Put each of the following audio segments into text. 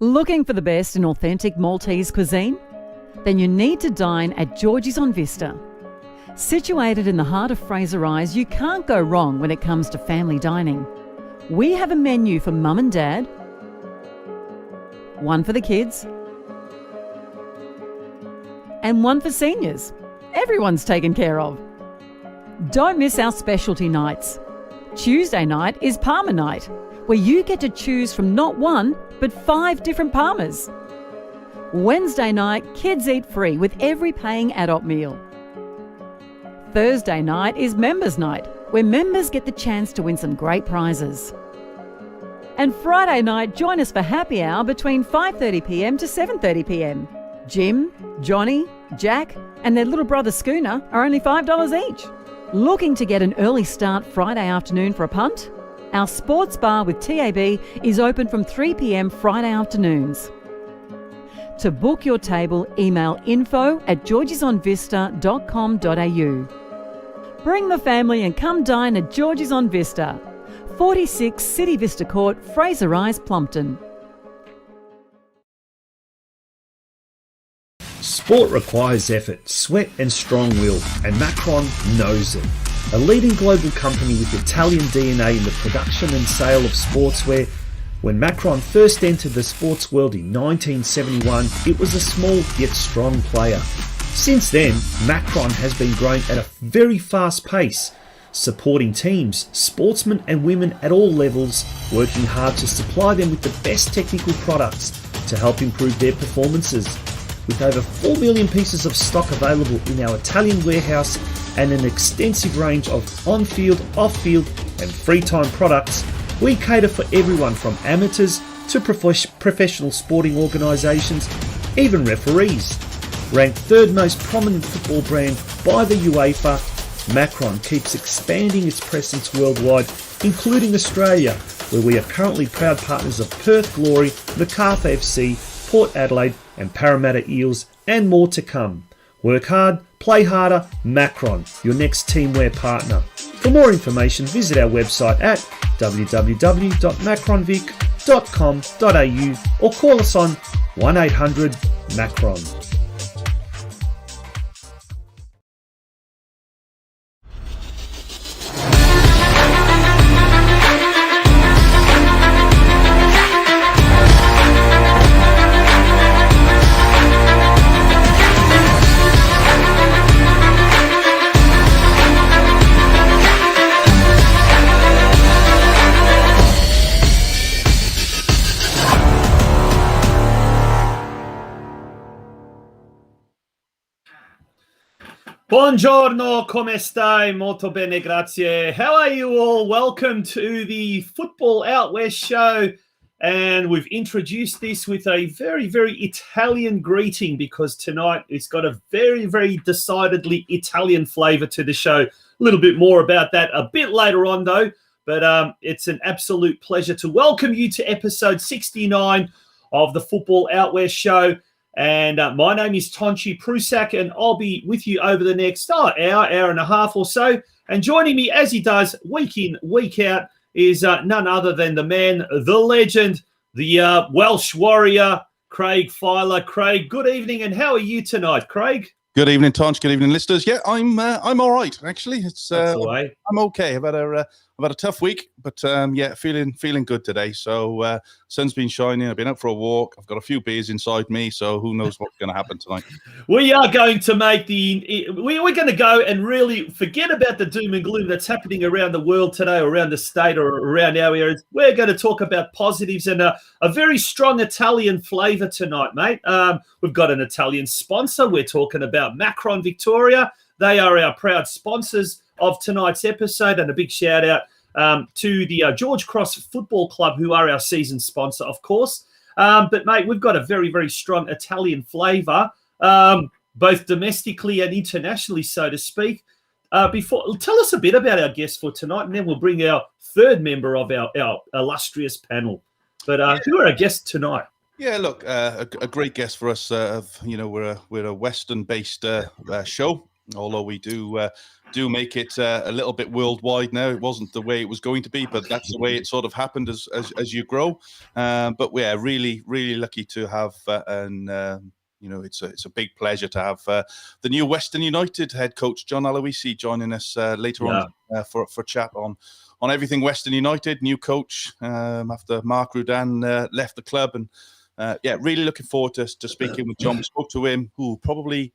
Looking for the best in authentic Maltese cuisine? Then you need to dine at Georgie's on Vista. Situated in the heart of Fraser Rise, you can't go wrong when it comes to family dining. We have a menu for mum and dad, one for the kids, and one for seniors. Everyone's taken care of. Don't miss our specialty nights. Tuesday night is Parma night, where you get to choose from not one, but 5 different Parmas. Wednesday night, kids eat free with every paying adult meal. Thursday night is members night, where members get the chance to win some great prizes. And Friday night, join us for happy hour between 5:30pm to 7:30pm. Jim, Johnny, Jack and their little brother Schooner are only $5 each. Looking to get an early start Friday afternoon for a punt? Our sports bar with TAB is open from 3pm Friday afternoons. To book your table, email info@georgiesonvista.com.au. Bring the family and come dine at Georgie's on Vista, 46 City Vista Court, Fraser Rise, Plumpton. Sport requires effort, sweat and strong will, and Macron knows it. A leading global company with Italian DNA in the production and sale of sportswear, when Macron first entered the sports world in 1971, it was a small yet strong player. Since then, Macron has been growing at a very fast pace, supporting teams, sportsmen and women at all levels, working hard to supply them with the best technical products to help improve their performances. With over 4 million pieces of stock available in our Italian warehouse and an extensive range of on-field, off-field and free-time products, we cater for everyone from amateurs to professional sporting organisations, even referees. Ranked 3rd most prominent football brand by the UEFA, Macron keeps expanding its presence worldwide, including Australia, where we are currently proud partners of Perth Glory, Macarthur FC, Port Adelaide and Parramatta Eels, and more to come. Work hard, play harder, Macron, your next teamwear partner. For more information, visit our website at www.macronvic.com.au or call us on 1800 Macron. Buongiorno, come stai? Molto bene, grazie. How are you all? Welcome to the Football Out West show. And we've introduced this with a very, very Italian greeting because tonight it's got a very, very decidedly Italian flavour to the show. A little bit more about that a bit later on, though. But it's an absolute pleasure to welcome you to episode 69 of the Football Out West show. And my name is Tonci Prusak, and I'll be with you over the next hour and a half or so. And joining me, as he does week in, week out, is none other than the man, the legend, the Welsh warrior, Craig Filer. Craig, good evening, and how are you tonight, Craig? Good evening, Tonci. Good evening, listeners. Yeah, I'm all right, actually. It's That's the way. I'm okay. I've had a tough week, but yeah, feeling good today. So sun's been shining. I've been out for a walk. I've got a few beers inside me, so who knows what's going to happen tonight. We are going to make we're going to go and really forget about the doom and gloom that's happening around the world today, or around the state, or around our areas. We're going to talk about positives and a very strong Italian flavour tonight, mate. We've got an Italian sponsor. We're talking about Macron Victoria. They are our proud sponsors of tonight's episode, and a big shout out to the George Cross Football Club, who are our season sponsor, of course. But mate, we've got a very, very strong Italian flavour, both domestically and internationally, so to speak. Tell us a bit about our guest for tonight, and then we'll bring our third member of our illustrious panel. But who are our guests tonight? Yeah, look, a great guest for us. We're a Western-based show. Although we do make it a little bit worldwide now. It wasn't the way it was going to be, but that's the way it sort of happened as you grow. But we're really, really lucky to have it's a big pleasure to have the new Western United head coach John Aloisi joining us later on for chat on everything Western United. New coach after Mark Rudan left the club, and really looking forward to speaking with John. We spoke to him probably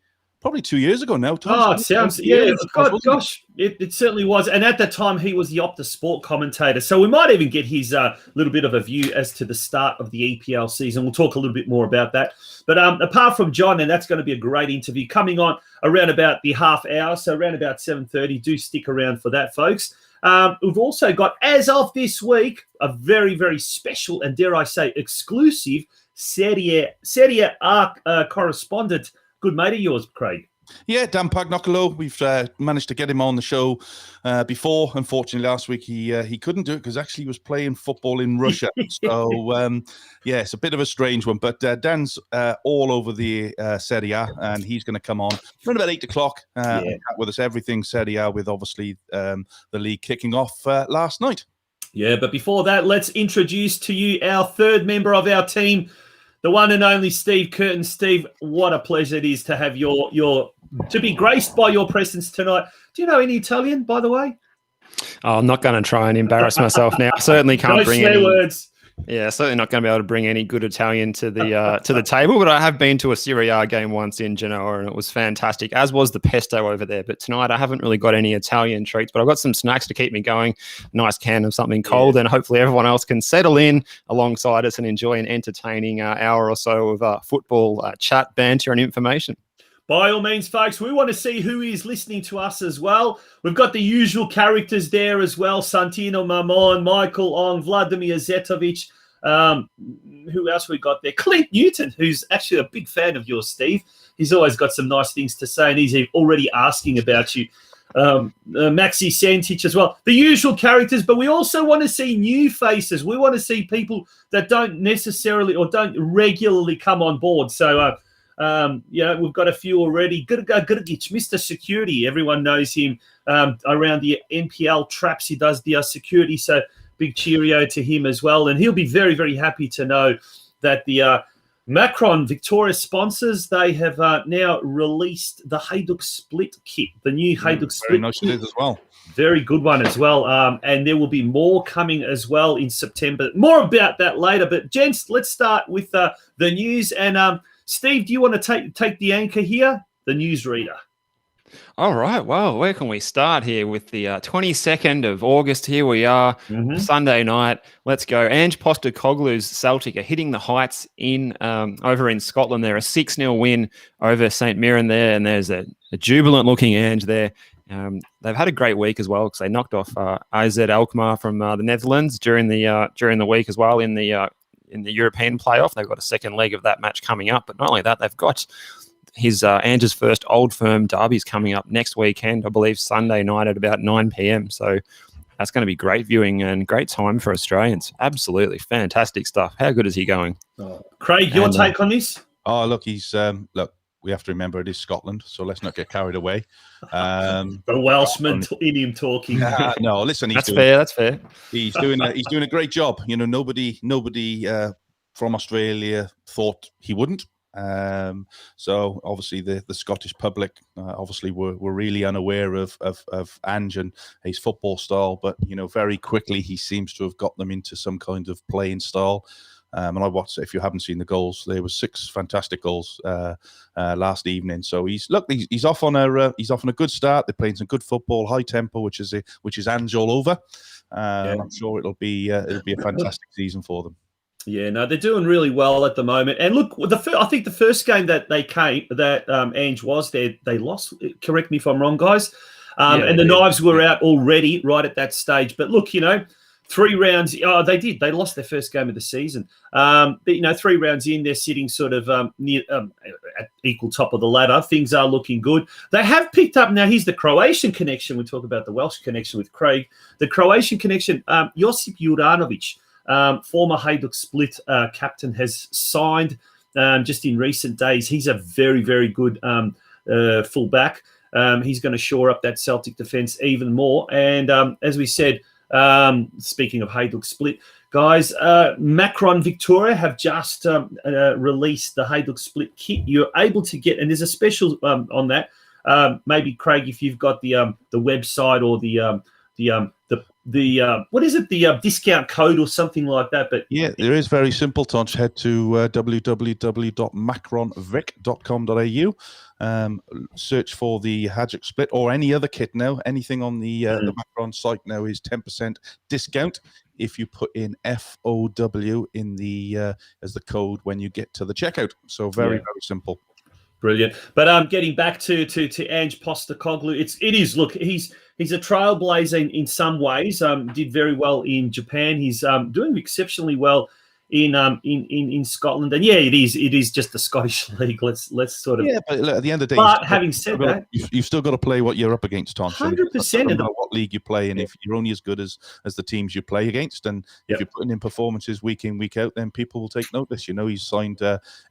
2 years ago now. It sounds, it certainly was. And at that time, he was the Optus Sport commentator. So we might even get his little bit of a view as to the start of the EPL season. We'll talk a little bit more about that. But apart from John, and that's going to be a great interview, coming on around about the half hour, so around about 7:30. Do stick around for that, folks. We've also got, as of this week, a very, very special and, dare I say, exclusive Serie A correspondent. Good mate of yours, Craig. Yeah, Dan Pagnocolo. We've managed to get him on the show before. Unfortunately, last week he couldn't do it because actually he was playing football in Russia. So, it's a bit of a strange one. But Dan's all over the Serie A, and he's going to come on around about 8 o'clock and chat with us everything Serie A, with obviously the league kicking off last night. Yeah, but before that, let's introduce to you our third member of our team, the one and only Steve Curtin. Steve, what a pleasure it is to have to be graced by your presence tonight. Do you know any Italian, by the way? Oh, I'm not going to try and embarrass myself now. I certainly can't bring any words. Yeah, certainly not going to be able to bring any good Italian to the table. But I have been to a Serie A game once in Genoa, and it was fantastic, as was the pesto over there. But tonight I haven't really got any Italian treats, but I've got some snacks to keep me going. Nice can of something cold, and hopefully everyone else can settle in alongside us and enjoy an entertaining hour or so of football chat, banter, and information. By all means, folks, we want to see who is listening to us as well. We've got the usual characters there as well. Santino Mamon, Michael Ong, Vladimir Zetovic. Who else we got there? Clint Newton, who's actually a big fan of yours, Steve. He's always got some nice things to say, and he's already asking about you. Maxi Santic as well. The usual characters, but we also want to see new faces. We want to see people that don't necessarily or don't regularly come on board. So, we've got a few already. Gurgic, Mr. Security. Everyone knows him around the NPL traps. He does the security. So big cheerio to him as well. And he'll be very, very happy to know that the Macron Victoria sponsors, they have now released the Hajduk Split kit, the new Hajduk Split nice kit. as well. Very good one as well. And there will be more coming as well in September. More about that later. But, gents, let's start with the news. And Steve, do you want to take the anchor here? The newsreader. All right. Well, where can we start here with the 22nd of August? Here we are, Sunday night. Let's go. Ange Postecoglou's Celtic are hitting the heights over in Scotland. They're a 6-0 win over St Mirren there, and there's a jubilant-looking Ange there. They've had a great week as well because they knocked off AZ Alkmaar from the Netherlands during the week as well in the European playoff. They've got a second leg of that match coming up. But not only that, they've got his Ange's first Old Firm derbies coming up next weekend, I believe Sunday night at about 9 p.m. So that's going to be great viewing and great time for Australians. Absolutely fantastic stuff. How good is he going? Craig, your take on this? Oh, look, he's we have to remember it is Scotland, so let's not get carried away. The Welshman in him talking. No, listen, that's fair. He's doing a great job. You know, nobody from Australia thought he wouldn't. So obviously the Scottish public obviously were really unaware of Ange and his football style, but you know, very quickly he seems to have got them into some kind of playing style. And I watched, if you haven't seen the goals, there were 6 fantastic goals last evening. So he's off on a good start. They're playing some good football, high tempo, which is Ange all over. I'm sure it'll be a fantastic season for them. Yeah, no, they're doing really well at the moment. And look, I think the first game that Ange was there, they lost. Correct me if I'm wrong, guys. And the knives were out already right at that stage. But look, you know, 3 rounds. Oh, they did. They lost their first game of the season. But, you know, 3 rounds in, they're sitting sort of near at equal top of the ladder. Things are looking good. They have picked up. Now, here's the Croatian connection. We talk about the Welsh connection with Craig. The Croatian connection, Josip Juranovic, former Hajduk Split captain, has signed just in recent days. He's a very, very good fullback. he's going to shore up that Celtic defence even more. And as we said, speaking of Hayduk split, guys, Macron Victoria have just released the Hayduk split kit. You're able to get, and there's a special on that. Maybe Craig, if you've got the website or the what is it, the discount code or something like that. But yeah, there is very simple, Tonci. Head to www.macronvic.com.au. Search for the Hajduk split or any other kit now. Anything on the Macron site now is 10% discount if you put in FOW in the as the code when you get to the checkout. So very simple. Brilliant. But getting back to Ange Postecoglou, it is. Look, he's a trailblazer in some ways. Did very well in Japan. He's doing exceptionally well in Scotland. And yeah, it is just the Scottish league. Let's sort of but look, at the end of the day. But having said that, you've still got to play what you're up against, Tonci. 100%. No matter what league you play in, if you're only as good as the teams you play against, and if you're putting in performances week in, week out, then people will take notice. You know, he's signed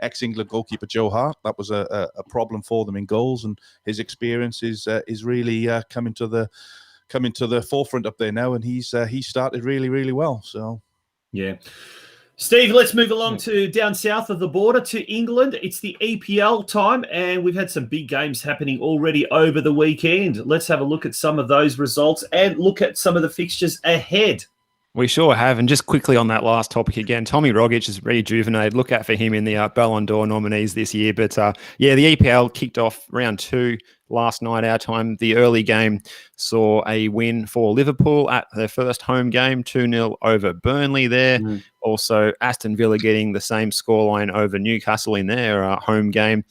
ex-England goalkeeper Joe Hart. That was a problem for them in goals, and his experience is really coming to the forefront up there now, and he started really, really well. So yeah. Steve, let's move along to down south of the border to England. It's the EPL time, and we've had some big games happening already over the weekend. Let's have a look at some of those results and look at some of the fixtures ahead. We sure have. And just quickly on that last topic again, Tommy Rogic is rejuvenated. Look out for him in the Ballon d'Or nominees this year. But the EPL kicked off round 2 last night, our time. The early game saw a win for Liverpool at their first home game, 2-0 over Burnley there. Also, Aston Villa getting the same scoreline over Newcastle in their home game.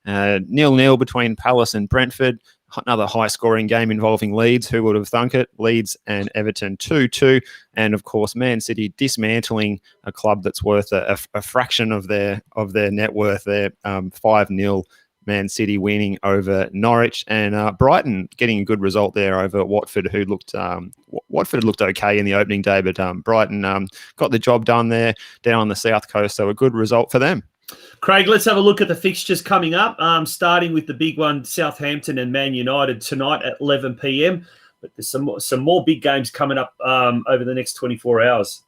0-0 between Palace and Brentford. Another high-scoring game involving Leeds. Who would have thunk it? Leeds and Everton 2-2. And, of course, Man City dismantling a club that's worth a fraction of their net worth there. 5-0 Man City winning over Norwich. And Brighton getting a good result there over Watford, who looked okay in the opening day. But Brighton got the job done there down on the south coast. So a good result for them. Craig, let's have a look at the fixtures coming up, starting with the big one, Southampton and Man United tonight at 11 p.m. But there's some more big games coming up over the next 24 hours.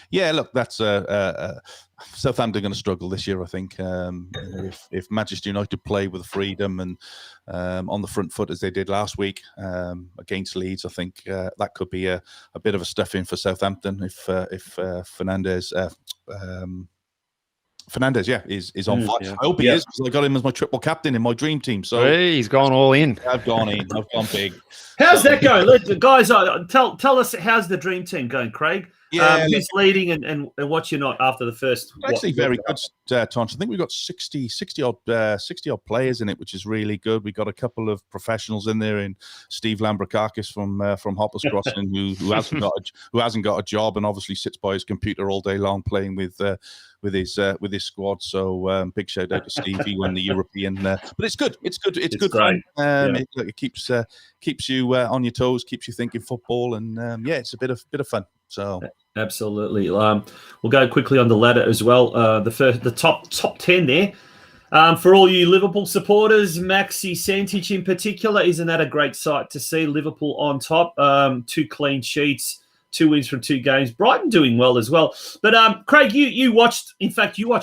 Yeah, look, that's Southampton going to struggle this year, I think. If Manchester United play with freedom and on the front foot as they did last week against Leeds, I think that could be a bit of a stuffing for Southampton if Fernandez, is on fire. I hope he is, because I got him as my triple captain in my dream team. So he's gone all in. I've gone in. I've gone big. How's that going? Guys, tell us how's the dream team going, Craig? Who's leading and what you're not after the first? Actually, very good, Tonci. I think we've got 60 odd players in it, which is really good. We've got a couple of professionals in there, in Steve Lambrakakis from Hoppers Crossing, who hasn't got a job and obviously sits by his computer all day long playing with his squad. So big shout out to Steve. He won the European, but it's good. It's good. It's good fun. It keeps you on your toes, keeps you thinking football, and it's a bit of fun. So absolutely. We'll go quickly on the ladder as well. The top 10 there. For all you Liverpool supporters, Maxi Santic in particular, isn't that a great sight to see? Liverpool on top, 2 clean sheets, 2 wins from 2 games. Brighton doing well as well. But Craig, you watched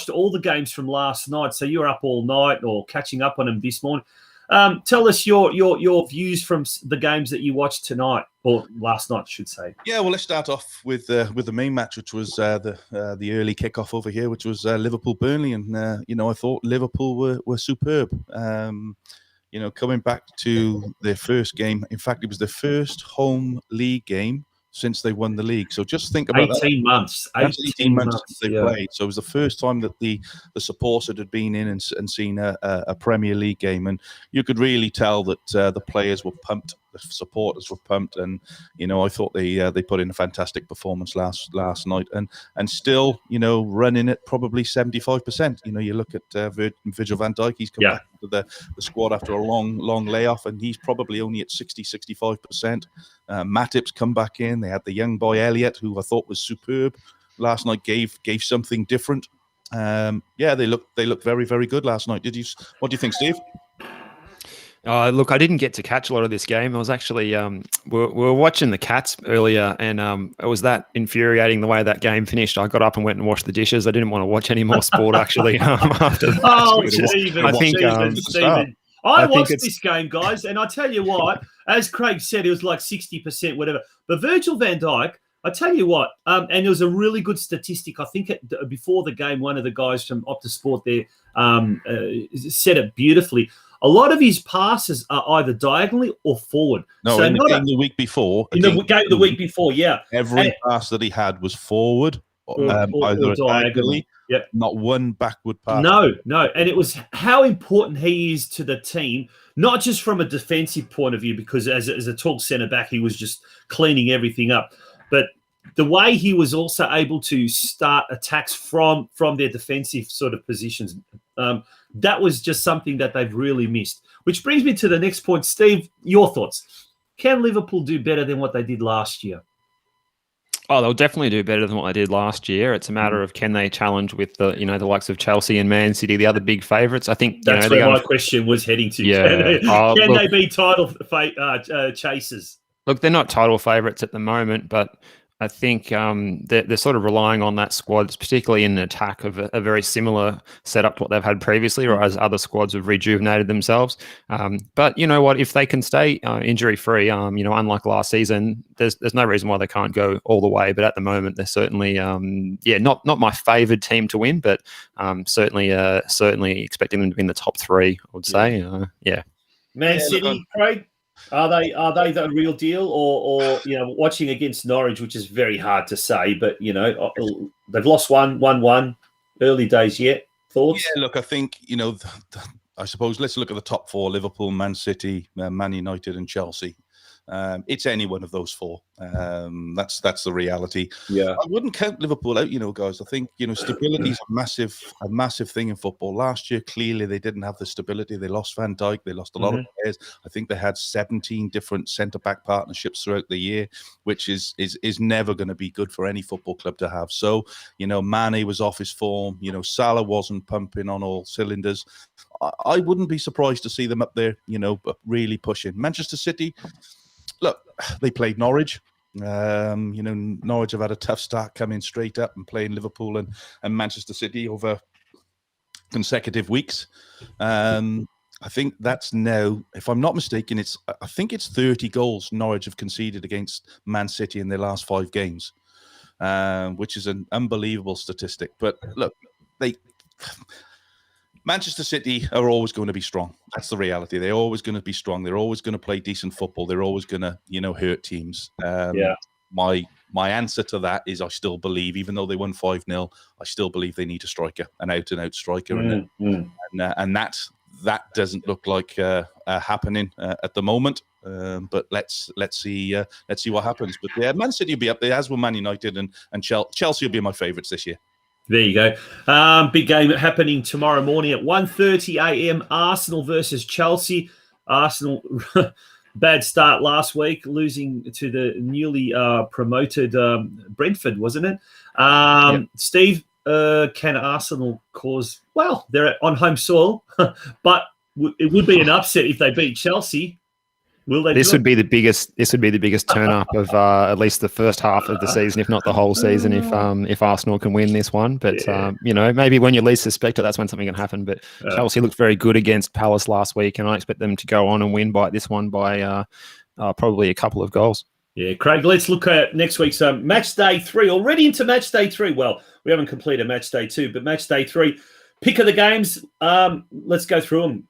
all the games from last night, so you were up all night or catching up on them this morning. Tell us your views from the games that you watched tonight, or last night, I should say. Yeah, well, let's start off with the main match, which was the early kickoff over here, which was Liverpool Burnley, and I thought Liverpool were superb. Coming back to their first game. In fact, it was their first home league game since they won the league. So just think about 18 months. 18 months since they played. So it was the first time that the supporters had been in and seen a Premier League game. And you could really tell that the players were pumped, the supporters were pumped. And, I thought they put in a fantastic performance last night. And still, running at probably 75%. You look at Virgil van Dijk, he's come back to the squad after a long layoff, and he's probably only at 65%. Matip's come back in. They had the young boy Elliott, who I thought was superb last night. Gave something different. They looked very, very good last night. What do you think, Steve? Oh, look, I didn't get to catch a lot of this game. I was actually we were watching the Cats earlier, and it was that infuriating the way that game finished. I got up and went and washed the dishes. I didn't want to watch any more sport actually after that. Oh, Stephen. I watched this game, guys, and I tell you what, as Craig said, it was like 60%, whatever. But Virgil van Dijk, I tell you what, and it was a really good statistic. I think before the game, one of the guys from Optus Sport there said it beautifully. A lot of his passes are either diagonally or forward. No, so in the game the week before. In the game the week before, yeah. Every pass that he had was forward, either diagonally. Yep. Not one backward pass. No. And it was how important he is to the team, not just from a defensive point of view, because as a tall centre back, he was just cleaning everything up. But the way he was also able to start attacks from their defensive sort of positions, that was just something that they've really missed. Which brings me to the next point. Steve, your thoughts. Can Liverpool do better than what they did last year? Oh, they'll definitely do better than what they did last year. It's a matter of can they challenge with the likes of Chelsea and Man City, the other big favourites. I think that's where my question was heading to. Yeah. Can they be title chasers? Look, they're not title favourites at the moment, but I think they're sort of relying on that squad, particularly in an attack of a very similar setup to what they've had previously, or as other squads have rejuvenated themselves. But you know what? If they can stay injury-free, unlike last season, there's no reason why they can't go all the way. But at the moment, they're certainly, not my favoured team to win, but certainly expecting them to be in the top three, I would say. Man City, Craig? Are they the real deal, or watching against Norwich, which is very hard to say, but they've lost 1-1, early days yet. Thoughts? Yeah, look, I think I suppose let's look at the top four: Liverpool, Man City, Man United, and Chelsea. It's any one of those four. That's the reality. Yeah, I wouldn't count Liverpool out, guys. I think stability is a massive thing in football. Last year, clearly they didn't have the stability. They lost Van Dijk. They lost a lot of players. I think they had 17 different centre back partnerships throughout the year, which is never going to be good for any football club to have. So Mane was off his form. Salah wasn't pumping on all cylinders. I wouldn't be surprised to see them up there. Really pushing. Manchester City. Look, they played Norwich. Norwich have had a tough start coming straight up and playing Liverpool and Manchester City over consecutive weeks. I think that's now, if I'm not mistaken, I think it's 30 goals Norwich have conceded against Man City in their last 5 games, which is an unbelievable statistic. But look, Manchester City are always going to be strong. That's the reality. They're always going to be strong. They're always going to play decent football. They're always going to, hurt teams. My answer to that is I still believe, even though they won 5-0, I still believe they need a striker, an out-and-out striker. And that doesn't look like happening at the moment. But let's see what happens. But yeah, Man City will be up there, as will Man United, and Chelsea will be my favourites this year. There you go. Big game happening tomorrow morning at 1:30 a.m. Arsenal versus Chelsea. Arsenal, bad start last week, losing to the newly promoted Brentford, wasn't it? Yep. Steve, can Arsenal cause? Well, they're on home soil, but it would be an upset if they beat Chelsea. Will they? This would be the biggest turn up of at least the first half of the season, if not the whole season. If Arsenal can win this one, but maybe when you least suspect it, that's when something can happen. But Chelsea looked very good against Palace last week, and I expect them to go on and win by probably a couple of goals. Yeah, Craig. Let's look at next week's match day 3. Already into match day 3. Well, we haven't completed match day 2, but match day 3. Pick of the games. Let's go through them.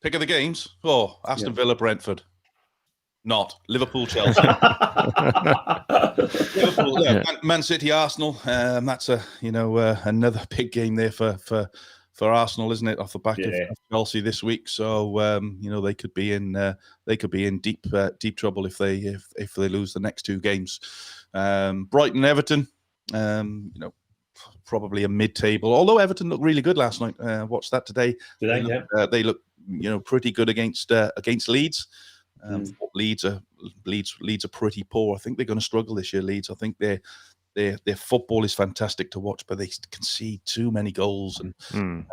Pick of the games? Oh, Aston Villa, Brentford. Not Liverpool, Chelsea. Liverpool, Man City, Arsenal. That's another big game there for Arsenal, isn't it? Off the back of Chelsea this week, so they could be in deep trouble if they lose the next 2 games. Brighton, Everton. Probably a mid-table. Although Everton looked really good last night. Watched that today. They look pretty good against Leeds. Leeds are pretty poor. I think they're going to struggle this year. Leeds. I think they're their football is fantastic to watch, but they concede too many goals, and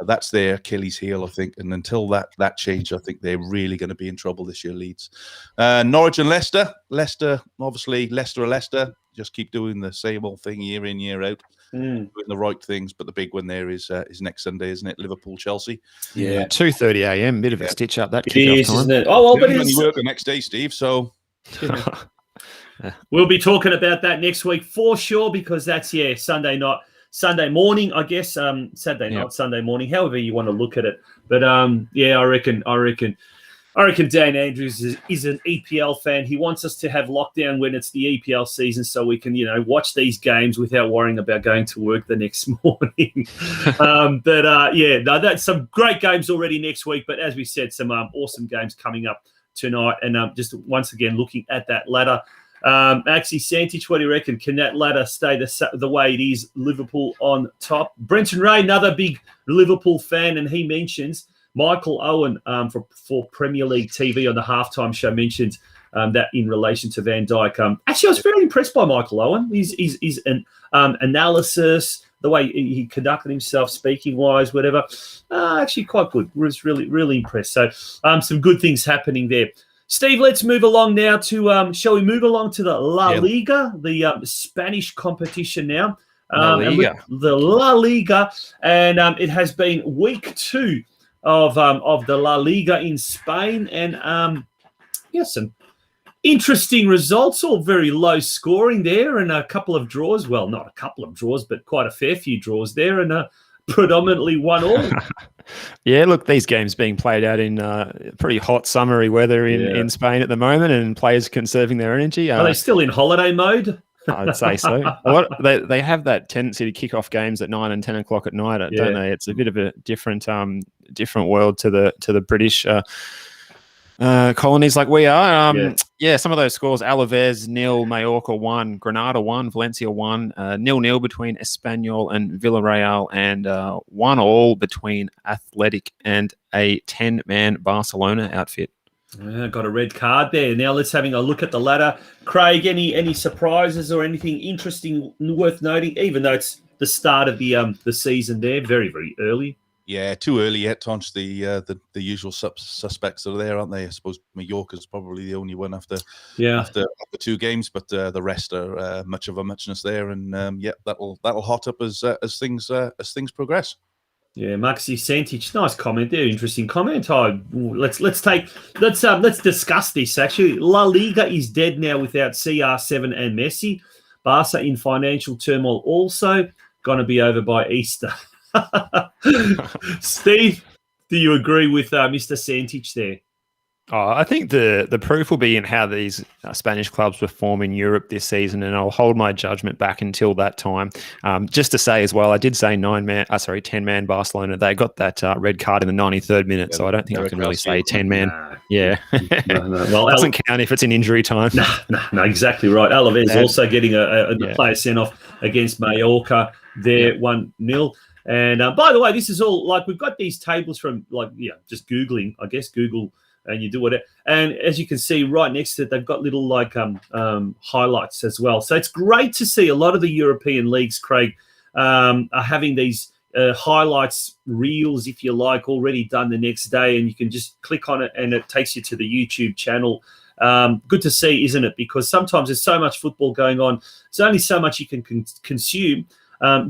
that's their Achilles heel, I think. And until that change, I think they're really going to be in trouble this year. Leeds, Norwich, and Leicester. Obviously, Leicester. Just keep doing the same old thing year in, year out, doing the right things. But the big one there is next Sunday, isn't it? Liverpool, Chelsea. Yeah, 2:30 a.m. Bit of a stitch up that it kickoff is, time. isn't it? Oh, well, but You work the next day, Steve. So. We'll be talking about that next week for sure, because that's Sunday morning, I guess. Saturday night, Sunday morning, however you want to look at it. But I reckon Dan Andrews is an EPL fan. He wants us to have lockdown when it's the EPL season, so we can watch these games without worrying about going to work the next morning. That's some great games already next week. But as we said, some awesome games coming up tonight, and just once again looking at that ladder. Maxi Santic, what do you reckon? Can that ladder stay the way it is? Liverpool on top. Brenton Ray, another big Liverpool fan, and he mentions Michael Owen for Premier League TV on the halftime show mentioned that in relation to Van Dijk. Actually, I was very impressed by Michael Owen. He's an analysis, the way he conducted himself, speaking wise, whatever. Actually, quite good. Was really, really impressed. So, some good things happening there. Steve, let's move along now to, shall we move along to the La Liga, the Spanish competition now? The La Liga, and it has been week 2 of the La Liga in Spain, and some interesting results, all very low scoring there, and a couple of draws. Well, not a couple of draws, but quite a fair few draws there, and predominantly 1-1. Yeah, look, these games being played out in pretty hot summery weather in Spain at the moment, and players conserving their energy. Are they still in holiday mode? I'd say so. They have that tendency to kick off games at 9 and 10 o'clock at night, don't they? It's a bit of a different world to the British colonies like we are. Some of those scores: Alaves 0, Mallorca 1, Granada 1, Valencia 1, 0-0 between Espanyol and Villarreal, and 1-1 between Athletic and a 10-man Barcelona outfit. Got a red card there. Now let's having a look at the ladder. Craig, any surprises or anything interesting worth noting? Even though it's the start of the season, there, very, very early. Yeah, too early yet, Tonci. The usual suspects are there, aren't they? I suppose Mallorca's probably the only one after 2 games, but the rest are much of a muchness there, and that'll hot up as things progress. Yeah, Maxi Santic, nice comment there, interesting comment. Let's discuss this. Actually, La Liga is dead now without CR7 and Messi. Barca in financial turmoil, also going to be over by Easter. Steve, do you agree with Mr. Santic there? I think the proof will be in how these Spanish clubs perform in Europe this season, and I'll hold my judgment back until that time. Just to say as well, I did say 10-man Barcelona. They got that red card in the 93rd minute, so I don't think I can really say 10-man. No. Well, doesn't count if it's in injury time. No, exactly right. Alaves also getting a player sent off against Mallorca there, 1-0. And by the way, this is all we've got these tables from just Googling, I guess, Google. And you do whatever. And as you can see right next to it, they've got little highlights as well. So it's great to see a lot of the European leagues, Craig, are having these highlights reels, if you like, already done the next day. And you can just click on it and it takes you to the YouTube channel. Good to see, isn't it? Because sometimes there's so much football going on. There's only so much you can consume.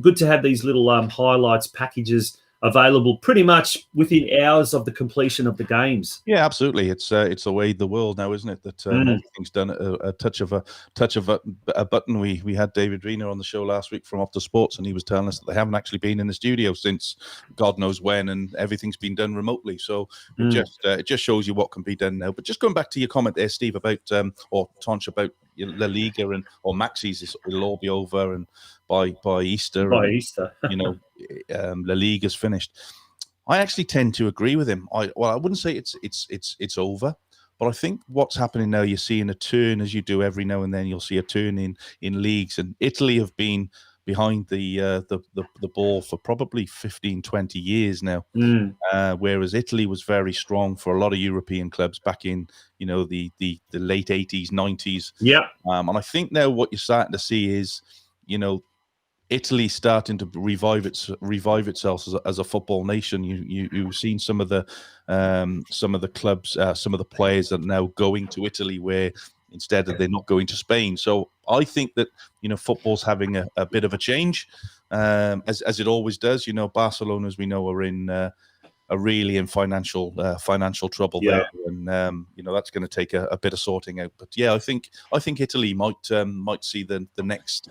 Good to have these little highlights packages available pretty much within hours of the completion of the games. Yeah, absolutely. It's the way of the world now, isn't it? That everything's done at a touch of a button. We had David Rena on the show last week from Off the Sports, and he was telling us that they haven't actually been in the studio since God knows when, and everything's been done remotely. So it just shows you what can be done now. But just going back to your comment there, Steve, about or Tonci, about La Liga or Maxi's, it'll all be over and by Easter. La Liga's finished. I actually tend to agree with him. I wouldn't say it's over, but I think what's happening now, you're seeing a turn, as you do every now and then. You'll see a turn in leagues, and Italy have been behind the ball for probably 15, 20 years now. Whereas Italy was very strong for a lot of European clubs back in the late 80s, 90s. Yeah. And I think now what you're starting to see is Italy starting to revive itself as a football nation. You've seen some of the clubs, some of the players that are now going to Italy, where instead they're not going to Spain. So I think that football's having a bit of a change, as it always does. Barcelona, as we know, are really in financial trouble there, and that's going to take a bit of sorting out. But yeah, I think Italy might see the next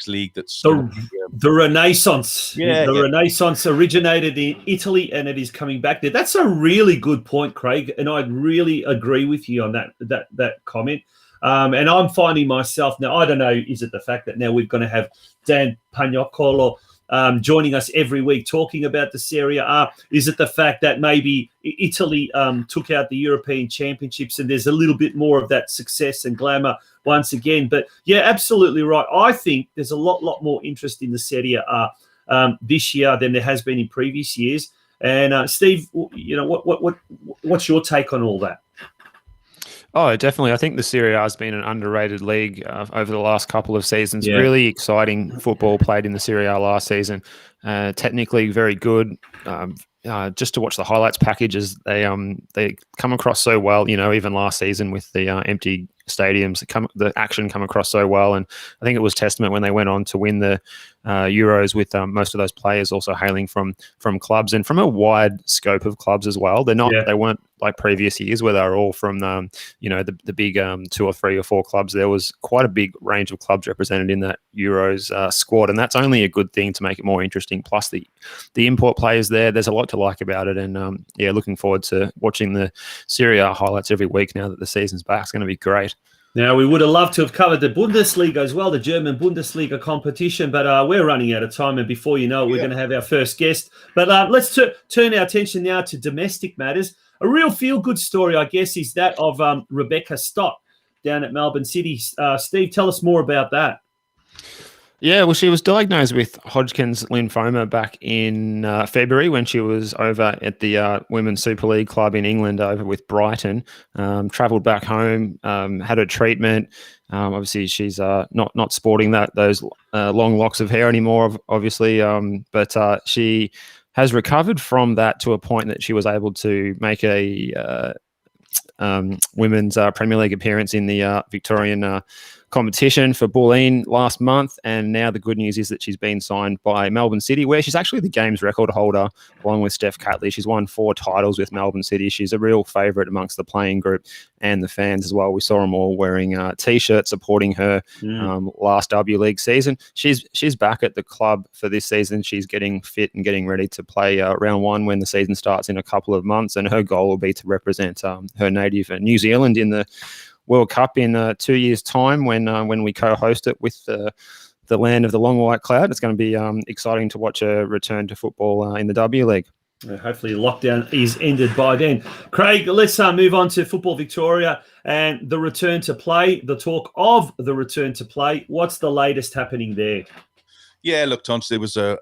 league that's the Renaissance. Yeah, Renaissance originated in Italy, and it is coming back there. That's a really good point, Craig, and I'd really agree with you on that comment. And I'm finding myself now, I don't know, is it the fact that now we're going to have Dan Pagnocolo joining us every week talking about the Serie A? Is it the fact that maybe Italy took out the European Championships and there's a little bit more of that success and glamour once again? But yeah, absolutely right. I think there's a lot more interest in the Serie A this year than there has been in previous years. And Steve, what's your take on all that? Oh, definitely. I think the Serie A has been an underrated league over the last couple of seasons. Yeah. Really exciting football played in the Serie A last season. Technically very good. Just to watch the highlights packages, they come across so well. Even last season with the empty stadiums, the action come across so well. And I think it was testament when they went on to win the Euros with most of those players also hailing from clubs and from a wide scope of clubs as well. They weren't like previous years where they were all from the big 2 or 3 or 4 clubs. There was quite a big range of clubs represented in that Euros squad, and that's only a good thing to make it more interesting. Plus the import players there's a lot to like about it, and looking forward to watching the Serie A highlights every week now that the season's back. It's going to be great. Now, we would have loved to have covered the Bundesliga as well, the German Bundesliga competition, but we're running out of time, and before you know it, we're going to have our first guest. But let's turn our attention now to domestic matters. A real feel-good story, I guess, is that of Rebecca Stott down at Melbourne City. Steve, tell us more about that. Yeah, well, she was diagnosed with Hodgkin's lymphoma back in February when she was over at the Women's Super League club in England over with Brighton. Travelled back home, had her treatment. Obviously, she's not sporting those long locks of hair anymore, obviously, but she has recovered from that to a point that she was able to make a women's Premier League appearance in the Victorian competition for Bulleen last month, and now the good news is that she's been signed by Melbourne City, where she's actually the game's record holder along with Steph Catley. She's won 4 titles with Melbourne City. She's a real favourite amongst the playing group and the fans as well. We saw them all wearing T-shirts supporting her last W League season. She's back at the club for this season. She's getting fit and getting ready to play round 1 when the season starts in a couple of months, and her goal will be to represent her native New Zealand in the World Cup in 2 years' time when we co-host it with the land of the long white cloud. It's going to be exciting to watch her return to football in the W League. Hopefully lockdown is ended by then. Craig, let's move on to Football Victoria and the return to play, the talk of the return to play. What's the latest happening there? Yeah, look, Tonci, there was there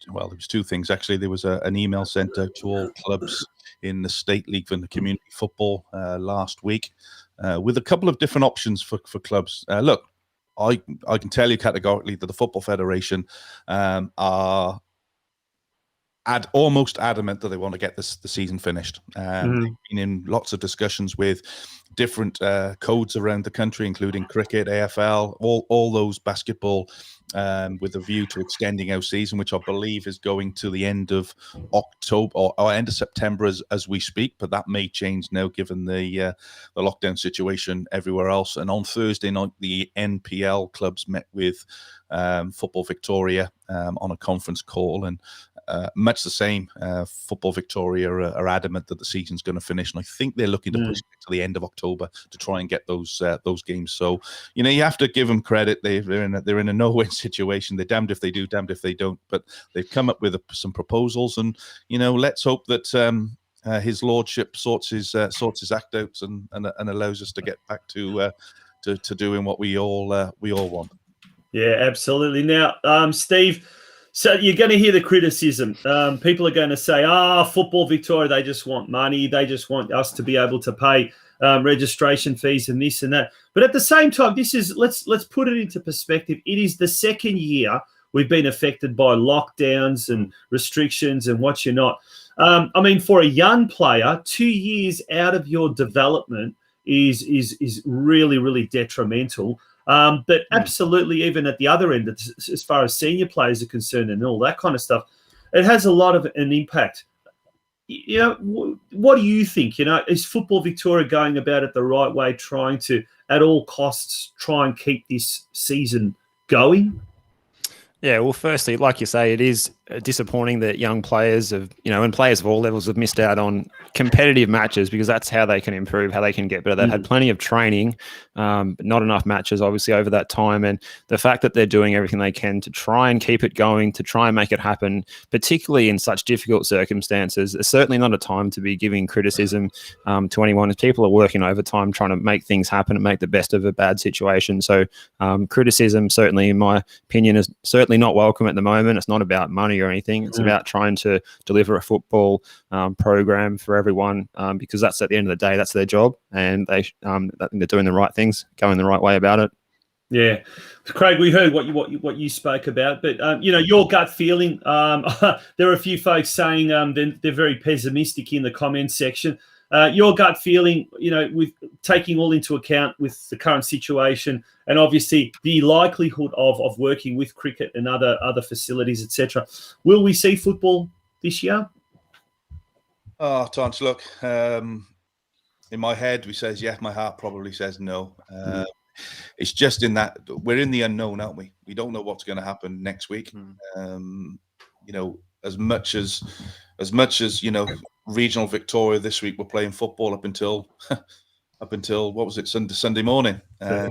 was 2 things, actually. There was an email sent out to all clubs in the State League and the community football last week with a couple of different options for clubs. Look, I can tell you categorically that the Football Federation are almost adamant that they want to get the season finished. They've been in lots of discussions with different codes around the country, including cricket, AFL, all those basketball, with a view to extending our season, which I believe is going to the end of October or end of September as we speak. But that may change now, given the lockdown situation everywhere else. And on Thursday night, the NPL clubs met with Football Victoria on a conference call, and much the same. Football Victoria are adamant that the season's going to finish, and I think they're looking to push it to the end of October to try and get those games. So you have to give them credit. They're in a no-win situation. They're damned if they do, damned if they don't. But they've come up with some proposals, and let's hope that his lordship sorts his act out and allows us to get back to doing what we all want. Yeah, absolutely. Now, Steve. So you're going to hear the criticism. People are going to say, Football Victoria, they just want money. They just want us to be able to pay registration fees and this and that. But at the same time, this is let's put it into perspective. It is the second year we've been affected by lockdowns and restrictions and what you're not. I mean, for a young player, 2 years out of your development is really, really detrimental. But absolutely, even at the other end, as far as senior players are concerned and all that kind of stuff, it has a lot of an impact. You know, what do you think? You know, is Football Victoria going about it the right way, trying to, at all costs, try and keep this season going? Yeah, well, firstly, like you say, it is disappointing that young players and players of all levels have missed out on competitive matches, because that's how they can improve, how they can get better. They've had plenty of training, but not enough matches, obviously, over that time. And the fact that they're doing everything they can to try and keep it going, to try and make it happen, particularly in such difficult circumstances, is certainly not a time to be giving criticism to anyone, as people are working overtime trying to make things happen and make the best of a bad situation. So criticism, certainly, in my opinion, is certainly not welcome at the moment. It's not about money or anything. It's about trying to deliver a football program for everyone, because that's, at the end of the day, that's their job, and I think they're doing the right things, going the right way about it. Yeah, Craig, we heard what you spoke about, but your gut feeling. There are a few folks saying they're very pessimistic in the comments section. Your gut feeling, with taking all into account with the current situation, and obviously the likelihood of working with cricket and other facilities, etc. Will we see football this year? Oh, Tonci, look, in my head, we says yes. My heart probably says no. It's just in that we're in the unknown, aren't we? We don't know what's going to happen next week. As much as regional Victoria this week, we're playing football up until what was it, Sunday morning? I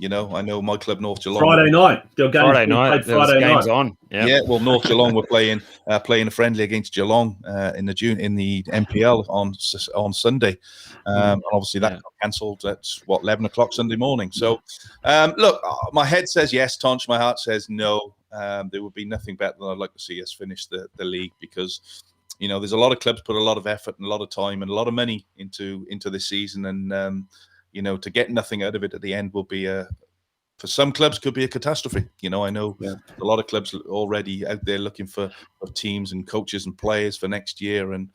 know my club, North Geelong, Friday night. Friday night. On. Yeah. Well, North Geelong were playing a friendly against Geelong in the NPL on Sunday. And obviously that got cancelled at 11 o'clock Sunday morning. So look, my head says yes, Tonci. My heart says no. There would be nothing better than I'd like to see us finish the league, because there's a lot of clubs put a lot of effort and a lot of time and a lot of money into this season, and to get nothing out of it at the end will be for some clubs could be a catastrophe. I know a lot of clubs already out there looking for teams and coaches and players for next year, and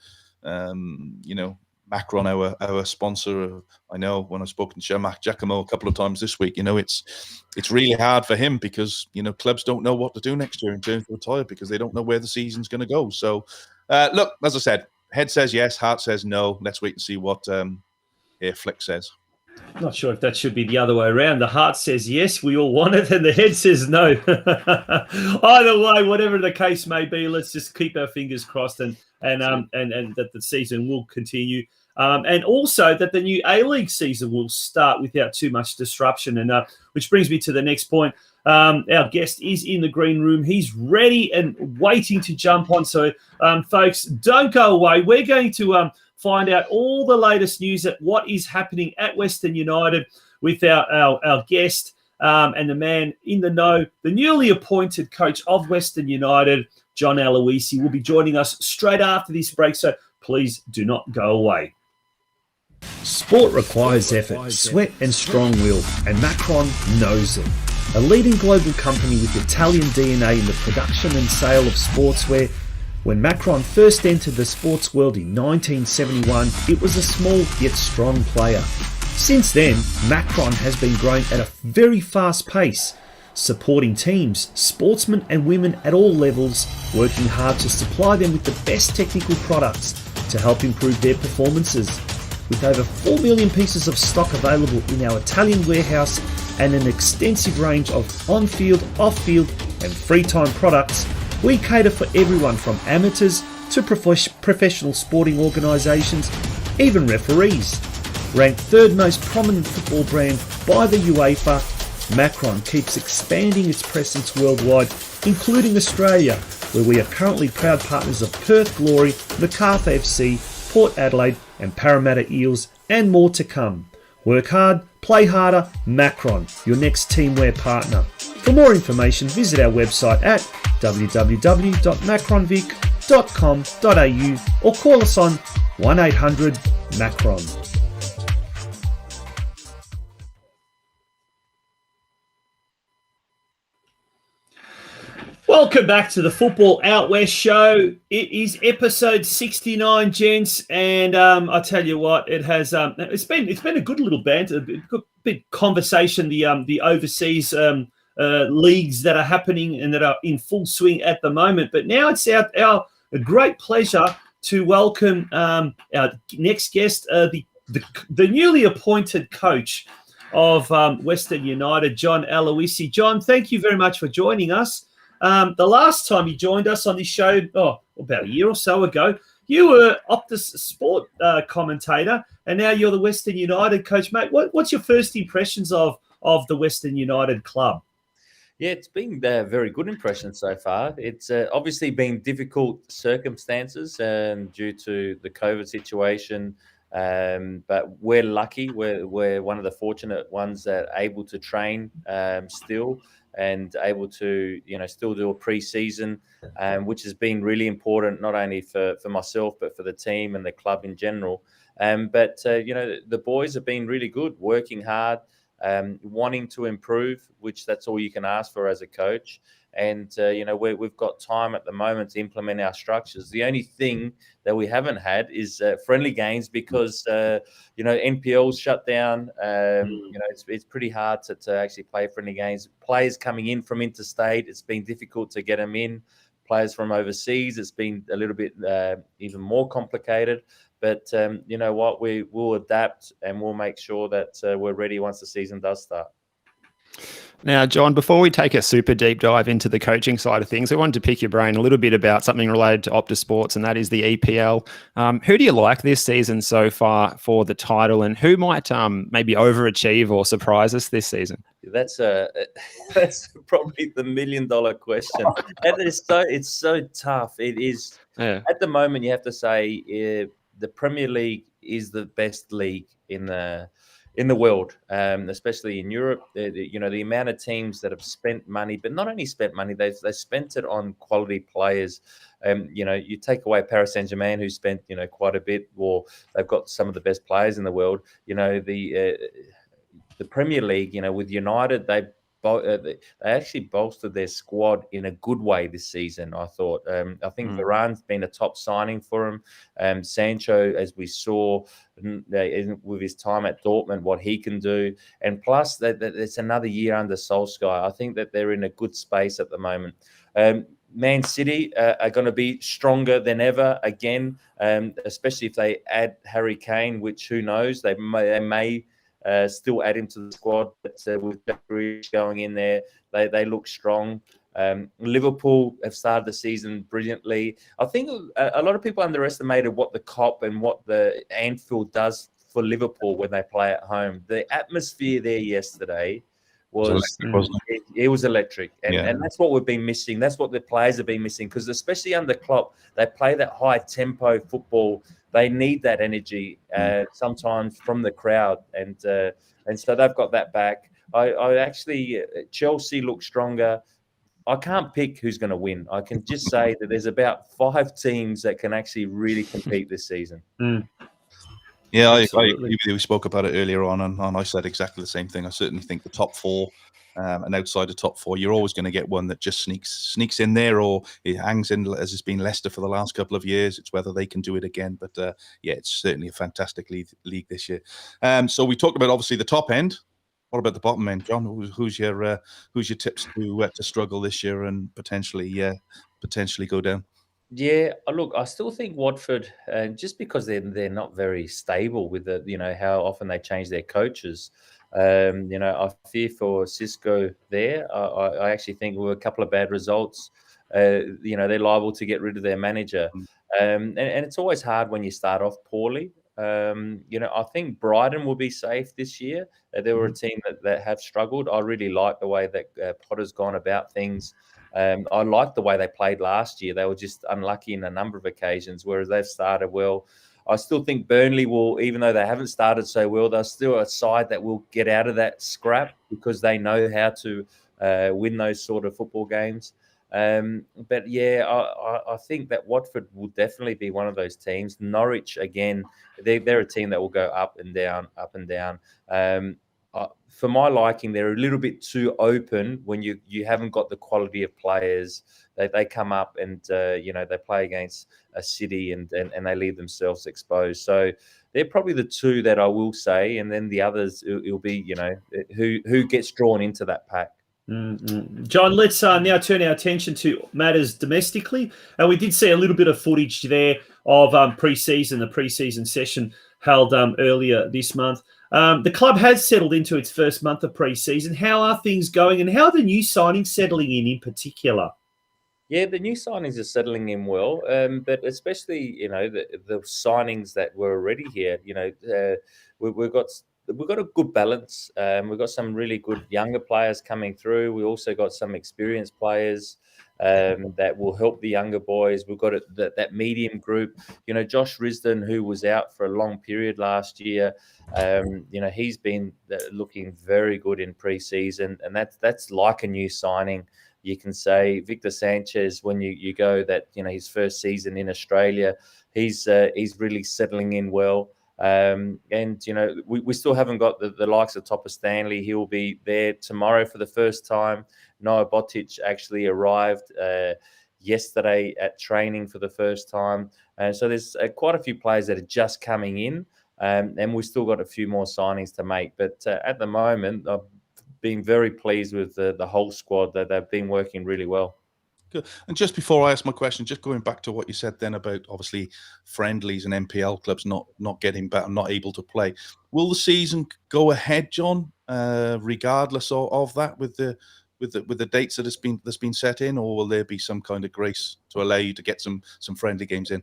Macron, our sponsor, I know when I've spoken to Mac Giacomo a couple of times this week, it's really hard for him, because clubs don't know what to do next year in terms of retire, because they don't know where the season's going to go. So look, as I said, head says yes, heart says no. Let's wait and see what Flick says. Not sure if that should be the other way around. The heart says yes, we all want it, and the head says no. Either way, whatever the case may be, let's just keep our fingers crossed and that the season will continue. And also that the new A-League season will start without too much disruption. And which brings me to the next point. Our guest is in the green room. He's ready and waiting to jump on. So, folks, don't go away. We're going to find out all the latest news at what is happening at Western United with our guest and the man in the know, the newly appointed coach of Western United, John Aloisi, will be joining us straight after this break. So please do not go away. Sport requires effort, sweat and strong will, and Macron knows it. A leading global company with Italian DNA in the production and sale of sportswear. When Macron first entered the sports world in 1971, it was a small yet strong player. Since then, Macron has been growing at a very fast pace, supporting teams, sportsmen and women at all levels, working hard to supply them with the best technical products to help improve their performances. With over 4 million pieces of stock available in our Italian warehouse and an extensive range of on-field, off-field and free-time products, we cater for everyone from amateurs to professional sporting organisations, even referees. Ranked third most prominent football brand by the UEFA, Macron keeps expanding its presence worldwide, including Australia, where we are currently proud partners of Perth Glory, Macarthur FC, Port Adelaide and Parramatta Eels, and more to come. Work hard, play harder, Macron, your next teamwear partner. For more information, visit our website at www.macronvic.com.au or call us on 1800 Macron. Welcome back to the Football Out West show. It is episode 69, gents, and I tell you what, it has. It's been a good little banter, a good big conversation. The overseas leagues that are happening and that are in full swing at the moment. But now it's our great pleasure to welcome our next guest, the newly appointed coach of Western United, John Aloisi. John, thank you very much for joining us. The last time you joined us on this show, about a year or so ago, you were Optus Sport commentator, and now you're the Western United coach, mate. What's your first impressions of the Western United club? Yeah, it's been very good impression so far. It's obviously been difficult circumstances due to the COVID situation, but we're lucky. We're one of the fortunate ones that are able to train still and able to still do a pre-season, which has been really important not only for myself but for the team and the club in general. But the boys have been really good, working hard. Wanting to improve, which that's all you can ask for as a coach. And, we've got time at the moment to implement our structures. The only thing that we haven't had is friendly games because, NPL's shut down. It's pretty hard to actually play friendly games. Players coming in from interstate, it's been difficult to get them in. Players from overseas, it's been a little bit even more complicated. But you know what? We will adapt and we'll make sure that we're ready once the season does start. Now, John, before we take a super deep dive into the coaching side of things, I wanted to pick your brain a little bit about something related to Optus Sports, and that is the EPL. Who do you like this season so far for the title, and who might maybe overachieve or surprise us this season? That's probably the $1 million question. And it's so tough. It is. Yeah. At the moment, you have to say the Premier League is the best league in the world, especially in Europe. The amount of teams that have spent money, but not only spent money, they spent it on quality players. You take away Paris Saint-Germain, who spent quite a bit, or they've got some of the best players in the world. The Premier League, with United, they actually bolstered their squad in a good way this season, I thought. I think Varane's been a top signing for him. Sancho, as we saw with his time at Dortmund, what he can do. And plus, that it's another year under Solskjaer. I think that they're in a good space at the moment. Man City are going to be stronger than ever again, especially if they add Harry Kane, which who knows, they may still add him to the squad, but with Jack Grealish going in there, they look strong. Liverpool have started the season brilliantly. I think a lot of people underestimated what the COP and what the Anfield does for Liverpool when they play at home. The atmosphere there yesterday was electric. And that's what we've been missing. That's what the players have been missing, because especially under Klopp, they play that high tempo football. They need that energy sometimes from the crowd, and so they've got that back. I actually Chelsea look stronger. I can't pick who's going to win. I can just say that there's about 5 teams that can actually really compete this season. Yeah, I agree with you. We spoke about it earlier on, and I said exactly the same thing. I certainly think the top 4 and outside the top 4, you're always going to get one that just sneaks in there, or it hangs in, as it's been Leicester for the last couple of years. It's whether they can do it again. But it's certainly a fantastic league this year. So we talked about obviously the top end. What about the bottom end, John? Who's your tips to struggle this year and potentially go down? Yeah, look, I still think Watford, just because they're not very stable with how often they change their coaches. I fear for Cisco there. I actually think with a couple of bad results, they're liable to get rid of their manager. And it's always hard when you start off poorly. I think Brighton will be safe this year. They were a team that have struggled. I really like the way that Potter's gone about things. I liked the way they played last year. They were just unlucky in a number of occasions, whereas they've started well. I still think Burnley will, even though they haven't started so well, they're still a side that will get out of that scrap because they know how to win those sort of football games. But yeah, I think that Watford will definitely be one of those teams. Norwich, again, they're a team that will go up and down, up and down. for my liking, they're a little bit too open when you haven't got the quality of players. They come up and they play against a City and they leave themselves exposed. So they're probably the two that I will say, and then the others it'll be who gets drawn into that pack. Mm-hmm. John, let's now turn our attention to matters domestically. And we did see a little bit of footage there of the pre-season session held earlier this month. The club has settled into its first month of pre-season. How are things going, and how are the new signings settling in particular? Yeah, the new signings are settling in well, but especially the signings that were already here. We've got a good balance. We've got some really good younger players coming through. We also got some experienced players that will help the younger boys. We've got that medium group. Josh Risdon, who was out for a long period last year, he's been looking very good in pre-season, and that's like a new signing. You can say Victor Sanchez, when you go that his first season in Australia, he's really settling in well. We still haven't got the likes of Topper Stanley. He will be there tomorrow for the first time. Noah Botic actually arrived yesterday at training for the first time. And so there's quite a few players that are just coming in, and we've still got a few more signings to make. But at the moment, I've been very pleased with the whole squad, that they've been working really well. Good. And just before I ask my question, just going back to what you said then about obviously friendlies and NPL clubs not getting better, not able to play. Will the season go ahead, John, regardless of that, with the dates that's been set in, or will there be some kind of grace to allow you to get some friendly games in?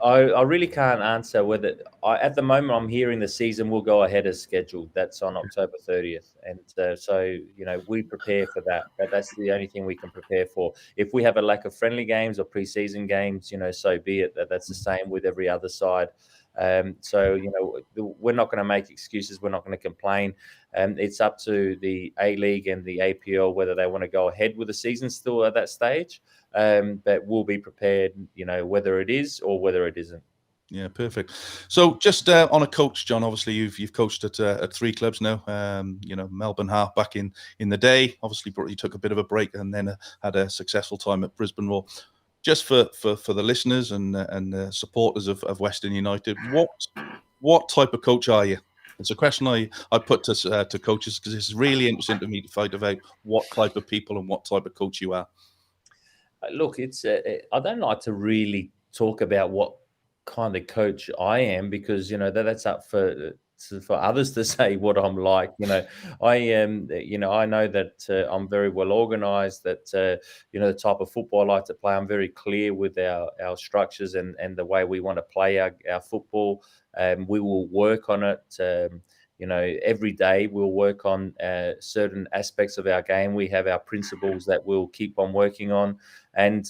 I really can't answer whether at the moment I'm hearing the season will go ahead as scheduled. That's on October 30th, and so we prepare for that. But that's the only thing we can prepare for. If we have a lack of friendly games or pre-season games, so be it. That's the same with every other side. So we're not going to make excuses. We're not going to complain. It's up to the A-League and the APL whether they want to go ahead with the season still at that stage. But we'll be prepared, whether it is or whether it isn't. Yeah, perfect. So just on a coach, John, obviously you've coached at 3 clubs now. Melbourne Heart back in the day. Obviously, you took a bit of a break and then had a successful time at Brisbane Roar. Just for the listeners and supporters of Western United, what type of coach are you? It's a question I put to coaches, because it's really interesting to me to find out what type of people and what type of coach you are. Look, I don't like to really talk about what kind of coach I am, because that's up for others to say what I'm like. I am. I know that I'm very well organised. That the type of football I like to play. I'm very clear with our structures and the way we want to play our football. We will work on it. Every day we'll work on certain aspects of our game. We have our principles that we'll keep on working on. And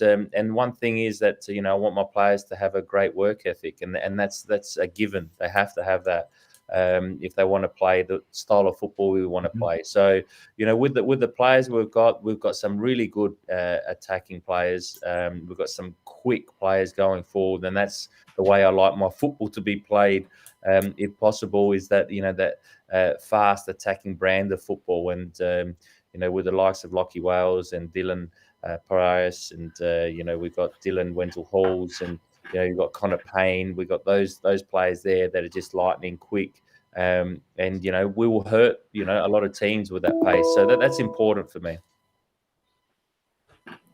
one thing is that, I want my players to have a great work ethic, and that's a given. They have to have that if they want to play the style of football we want to play. So, with the players we've got some really good attacking players. We've got some quick players going forward, and that's the way I like my football to be played. If possible, is that that fast attacking brand of football, and with the likes of Lockie Wales and Dylan Parias, and we've got Dylan Wenzel-Halls, and you've got Connor Payne. We've got those players there that are just lightning quick, and we will hurt a lot of teams with that pace. So that's important for me.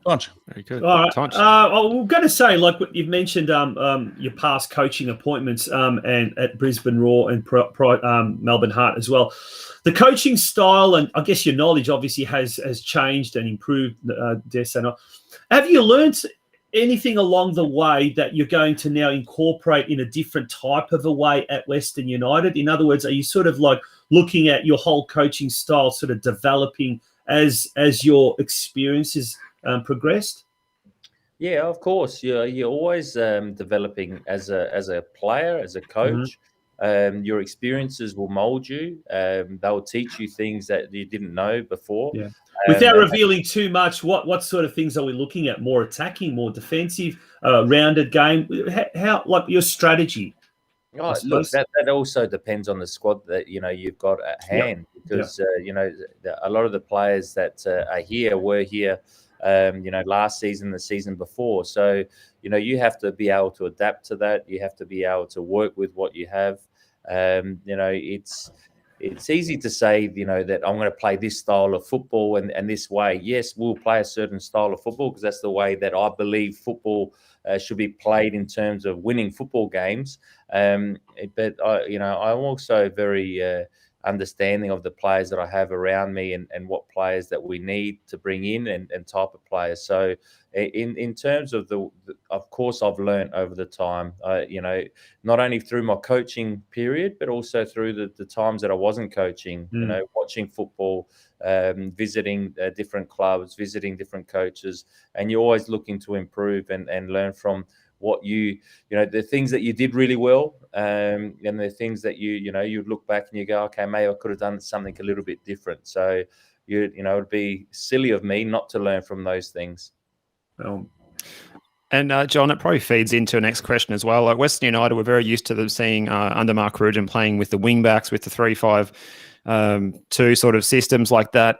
Tonci. Very good. All right. I'm going to say, like what you've mentioned, your past coaching appointments and at Brisbane Roar and Melbourne Heart as well. The coaching style and I guess your knowledge obviously has changed and improved, dare say not. Have you learnt anything along the way that you're going to now incorporate in a different type of a way at Western United? In other words, are you sort of like looking at your whole coaching style sort of developing as your experiences progressed? Yeah, of course. You're always developing as a player, as a coach. Mm-hmm. Your experiences will mold you. They'll teach you things that you didn't know before. Yeah. Without revealing too much, what sort of things are we looking at? More attacking, more defensive, rounded game? How like your strategy? Oh, look, that also depends on the squad that you've got at hand, because a lot of the players that are here were here, last season, the season before. So you have to be able to adapt to that. You have to be able to work with what you have. It's easy to say, that I'm going to play this style of football and this way. Yes, we'll play a certain style of football because that's the way that I believe football should be played in terms of winning football games. But I'm also very understanding of the players that I have around me and what players that we need to bring in and type of players. So in terms of of course, I've learned over the time, not only through my coaching period, but also through the times that I wasn't coaching, watching football, visiting different clubs, visiting different coaches, and you're always looking to improve and learn from what the things that you did really well, and the things that you look back and you go, okay, maybe I could have done something a little bit different. So it'd be silly of me not to learn from those things. And John, it probably feeds into the next question as well. Like Western United, we're very used to them seeing under Mark Rugen playing with the wing backs, with the 3-5-2 sort of systems like that,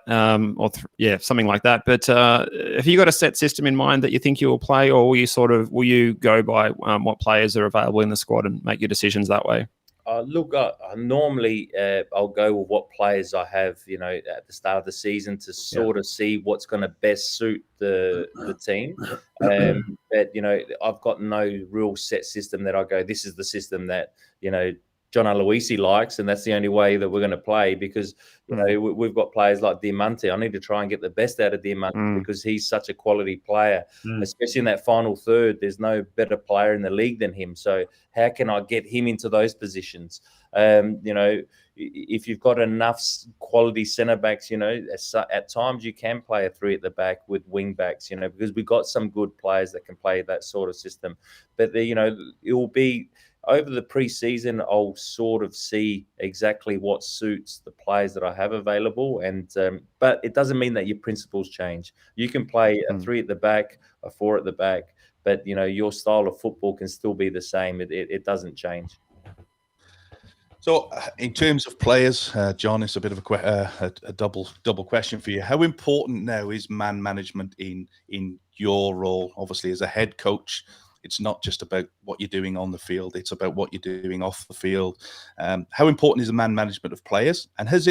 something like that. But have you got a set system in mind that you think you will play, or will you go by what players are available in the squad and make your decisions that way? Look, normally I'll go with what players I have, at the start of the season to sort of see what's going to best suit the team. But I've got no real set system that I go, this is the system that John Aloisi likes, and that's the only way that we're going to play, because we've got players like Diamante. I need to try and get the best out of Diamante because he's such a quality player, especially in that final third. There's no better player in the league than him. So how can I get him into those positions? If you've got enough quality centre backs, at times you can play a 3 at the back with wing backs, because we've got some good players that can play that sort of system. But it will be over the preseason, I'll sort of see exactly what suits the players that I have available. And but it doesn't mean that your principles change. You can play a 3 at the back, a 4 at the back, but your style of football can still be the same. It doesn't change. So, in terms of players, John, it's a bit of a double question for you. How important now is man management in your role, obviously as a head coach? It's not just about what you're doing on the field; it's about what you're doing off the field. How important is the man management of players, and does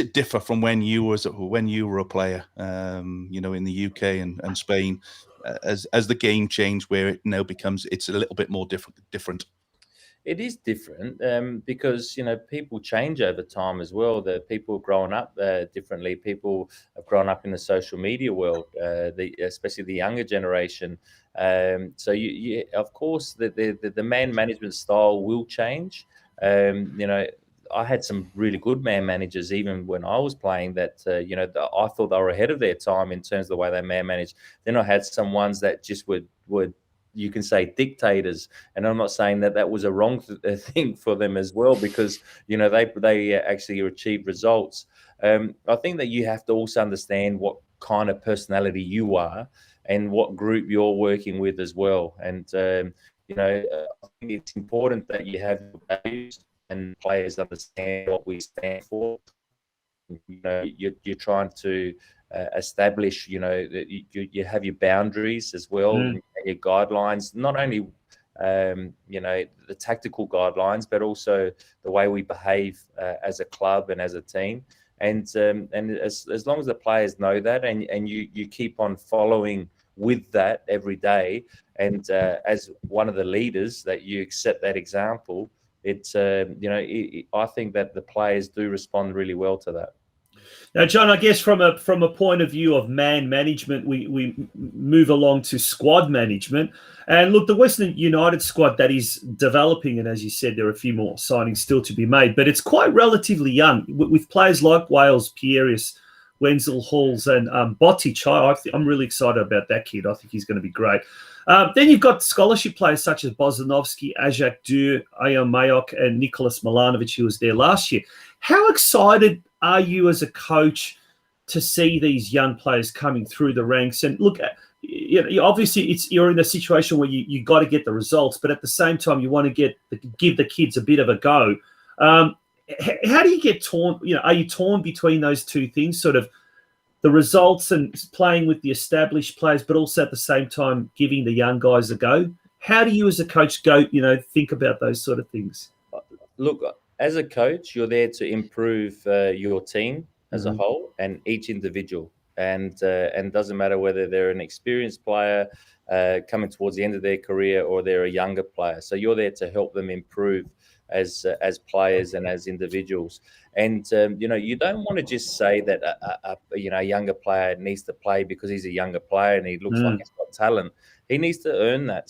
it differ from when you were a player, in the UK and Spain, as the game changed, where it now it's a little bit more different? It is different because people change over time as well. The people have grown up differently. People have grown up in the social media world, especially the younger generation. So you of course the man management style will change. I had some really good man managers even when I was playing that I thought they were ahead of their time in terms of the way they man managed. Then I had some ones that just would you can say dictators, and I'm not saying that was a wrong thing for them as well, because they actually achieved results. I think that you have to also understand what kind of personality you are and what group you're working with as well. And I think it's important that you have values and players understand what we stand for. You're trying to establish, that you have your boundaries as well, and your guidelines, not only, the tactical guidelines, but also the way we behave as a club and as a team. And as long as the players know that, and you keep on following with that every day, and as one of the leaders that you set that example, it's I think that the players do respond really well to that. Now, John, I guess from a point of view of man management, we move along to squad management. And look, the Western United squad that is developing, and as you said, there are a few more signings still to be made, but it's quite relatively young with players like Wales, Pieris, Wenzel, Halls, and Botic. I'm really excited about that kid. I think he's going to be great. Then you've got scholarship players such as Bozanovski, Ajak Dur, Ayon Mayok, and Nicholas Milanovic, who was there last year. How excited are you as a coach to see these young players coming through the ranks? And look, obviously you're in a situation where you got to get the results, but at the same time you want to give the kids a bit of a go. How do you get torn? Are you torn between those two things, sort of the results and playing with the established players, but also at the same time giving the young guys a go? How do you as a coach think about those sort of things? Look, as a coach, you're there to improve your team as a whole and each individual. And doesn't matter whether they're an experienced player coming towards the end of their career or they're a younger player. So you're there to help them improve as players and as individuals. And you don't want to just say that a younger player needs to play because he's a younger player and he looks like he's got talent. He needs to earn that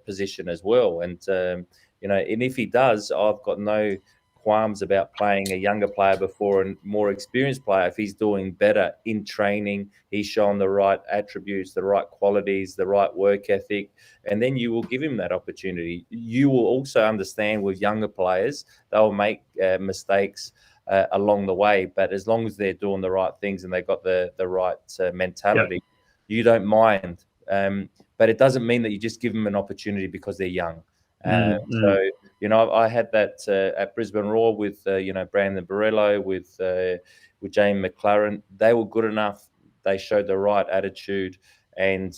position as well. And and if he does, I've got no qualms about playing a younger player before a more experienced player. If he's doing better in training, he's shown the right attributes, the right qualities, the right work ethic, and then you will give him that opportunity. You will also understand with younger players, they'll make mistakes along the way, but as long as they're doing the right things and they've got the right mentality, you don't mind. But it doesn't mean that you just give them an opportunity because they're young. So, I had that at Brisbane Roar with, Brandon Barello, with James McLaren. They were good enough. They showed the right attitude and,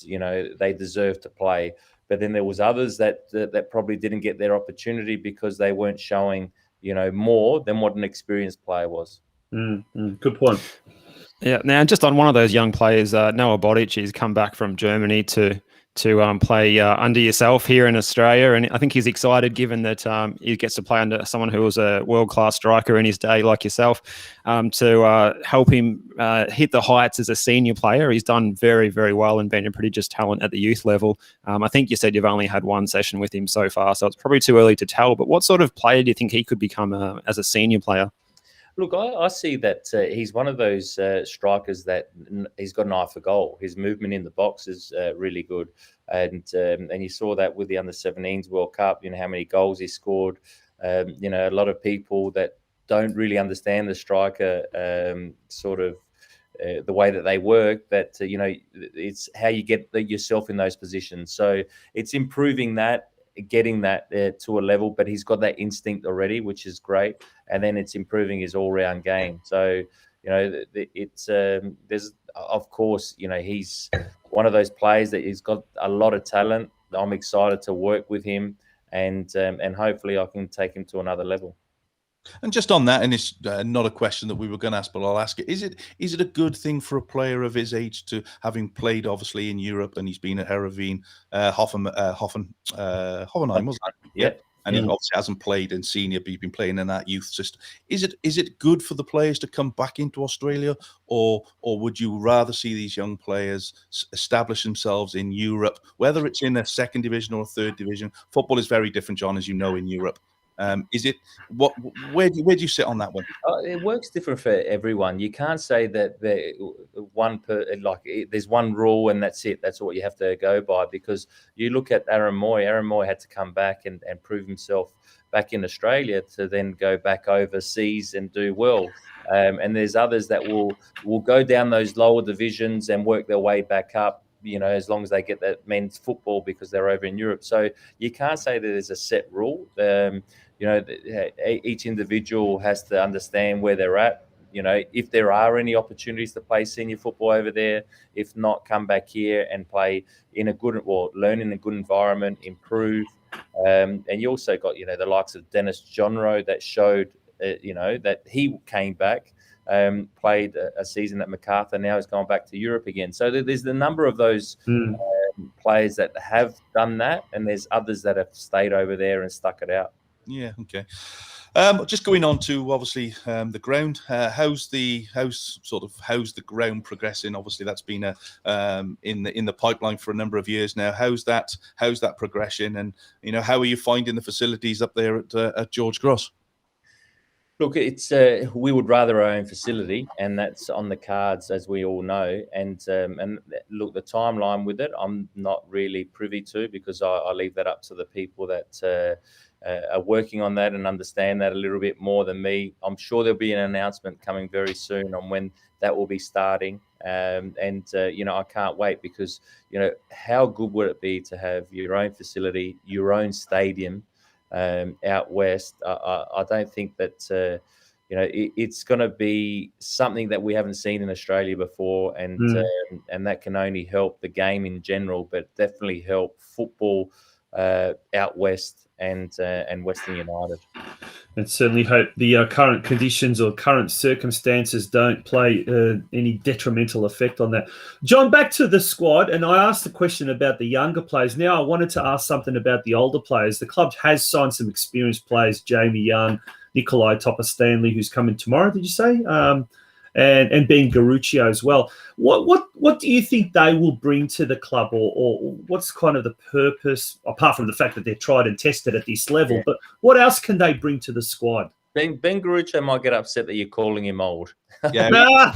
they deserved to play. But then there was others that probably didn't get their opportunity because they weren't showing, more than what an experienced player was. Good point. Yeah. Now, just on one of those young players, Noah Bodic, he's come back from Germany to play under yourself here in Australia, and I think he's excited given that he gets to play under someone who was a world-class striker in his day like yourself, to help him hit the heights as a senior player. He's done very, very well and been a prodigious talent at the youth level. I think you said you've only had one session with him so far, so it's probably too early to tell, but what sort of player do you think he could become as a senior player? Look, I see that he's one of those strikers that he's got an eye for goal. His movement in the box is really good, and you saw that with the Under-17s World Cup. How many goals he scored. A lot of people that don't really understand the striker sort of the way that they work. That it's how you get yourself in those positions. So it's improving that, getting that to a level, but he's got that instinct already, which is great. And then it's improving his all-round game. So, it's there's, of course, he's one of those players that he's got a lot of talent. I'm excited to work with him, and hopefully I can take him to another level. And just on that, and it's not a question that we were going to ask, but I'll ask it. Is it a good thing for a player of his age to, having played obviously in Europe, and he's been at Heerenveen, Hoffenheim, wasn't it? Yeah. And he obviously hasn't played in senior, but he's been playing in that youth system. Is it good for the players to come back into Australia, or would you rather see these young players establish themselves in Europe, whether it's in a second division or a third division? Football is very different, John, as you know, in Europe. Where do you sit on that one? It works different for everyone. You can't say that there's one rule and that's it. That's what you have to go by, because you look at Aaron Moy. Aaron Moy had to come back and prove himself back in Australia to then go back overseas and do well. And there's others that will go down those lower divisions and work their way back up, as long as they get that men's football because they're over in Europe. So you can't say that there's a set rule. Each individual has to understand where they're at. If there are any opportunities to play senior football over there, if not, come back here and play in a good, learn in a good environment, improve. And you also got, the likes of Dennis Johnroe that showed, that he came back, played a season at MacArthur. Now he's gone back to Europe again. So there's the number of those players that have done that, and there's others that have stayed over there and stuck it out. Yeah. Okay. Just going on to obviously the ground. How's the ground progressing? Obviously, that's been in the pipeline for a number of years now. How's that progression? And how are you finding the facilities up there at George Gross? Look, it's we would rather our own facility, and that's on the cards, as we all know. And look, the timeline with it, I'm not really privy to, because I leave that up to the people that are working on that and understand that a little bit more than me. I'm sure there'll be an announcement coming very soon on when that will be starting. I can't wait because, how good would it be to have your own facility, your own stadium out west? I don't think that, it's going to be something that we haven't seen in Australia before. And that can only help the game in general, but definitely help football out west and Western United. And certainly hope the current conditions or current circumstances don't play any detrimental effect on that. John, back to the squad, and I asked the question about the younger players. Now I wanted to ask something about the older players. The club has signed some experienced players, Jamie Young, Nikolai Topper-Stanley, who's coming tomorrow, did you say? And Ben Garuccio as well. What do you think they will bring to the club, or what's kind of the purpose, apart from the fact that they're tried and tested at this level, but what else can they bring to the squad? Ben Garuccio might get upset that you're calling him old. Yeah,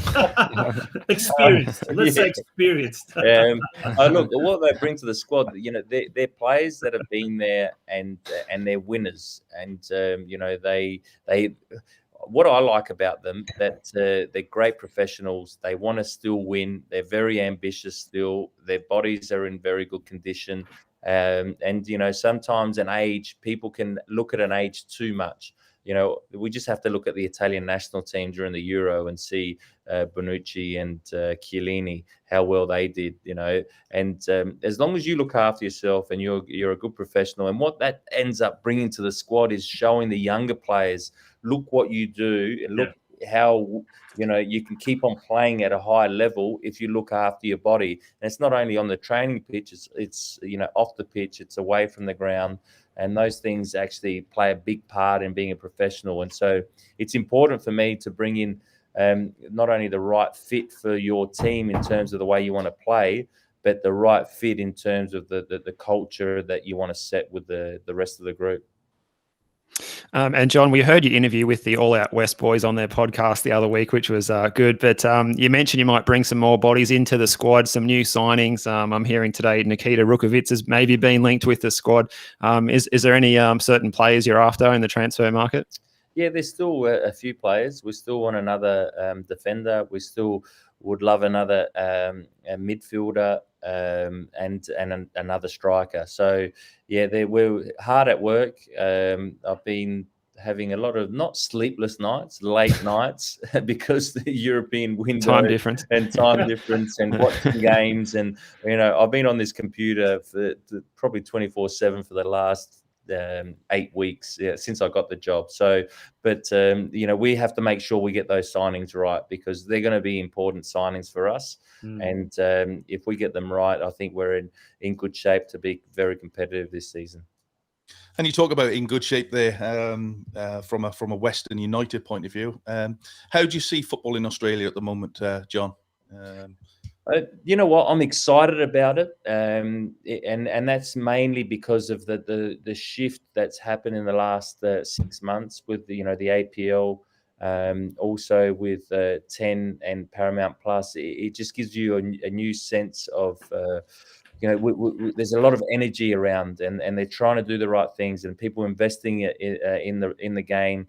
experienced. Let's say experienced. Look, what they bring to the squad, they're players that have been there and they're winners, and they. What I like about them, that they're great professionals. They want to still win. They're very ambitious still. Their bodies are in very good condition. Sometimes people can look at an age too much. We just have to look at the Italian national team during the Euro and see Bonucci and Chiellini, how well they did, and as long as you look after yourself and you're a good professional, and what that ends up bringing to the squad is showing the younger players, look what you do and look how you can keep on playing at a high level if you look after your body. And it's not only on the training pitch, it's off the pitch, it's away from the ground. And those things actually play a big part in being a professional. And so it's important for me to bring in not only the right fit for your team in terms of the way you want to play, but the right fit in terms of the culture that you want to set with the rest of the group. And John, we heard your interview with the All Out West boys on their podcast the other week, which was good. But you mentioned you might bring some more bodies into the squad, some new signings. I'm hearing today Nikita Rukovic has maybe been linked with the squad. Is there any certain players you're after in the transfer market? Yeah, there's still a few players. We still want another defender. We still would love another midfielder and another striker. So, yeah, we're hard at work. I've been having a lot of not sleepless nights, late nights, because the European window time difference and watching games. And, I've been on this computer for probably 24/7 for the last 8 weeks since I got the job. So, but we have to make sure we get those signings right, because they're going to be important signings for us. And if we get them right, I think we're in good shape to be very competitive this season. And you talk about in good shape there from a Western United point of view. How do you see football in Australia at the moment, John? You know what? I'm excited about it, and that's mainly because of the shift that's happened in the last 6 months with the APL, also with 10 and Paramount Plus. It just gives you a new sense of there's a lot of energy around, and they're trying to do the right things, and people investing in the game.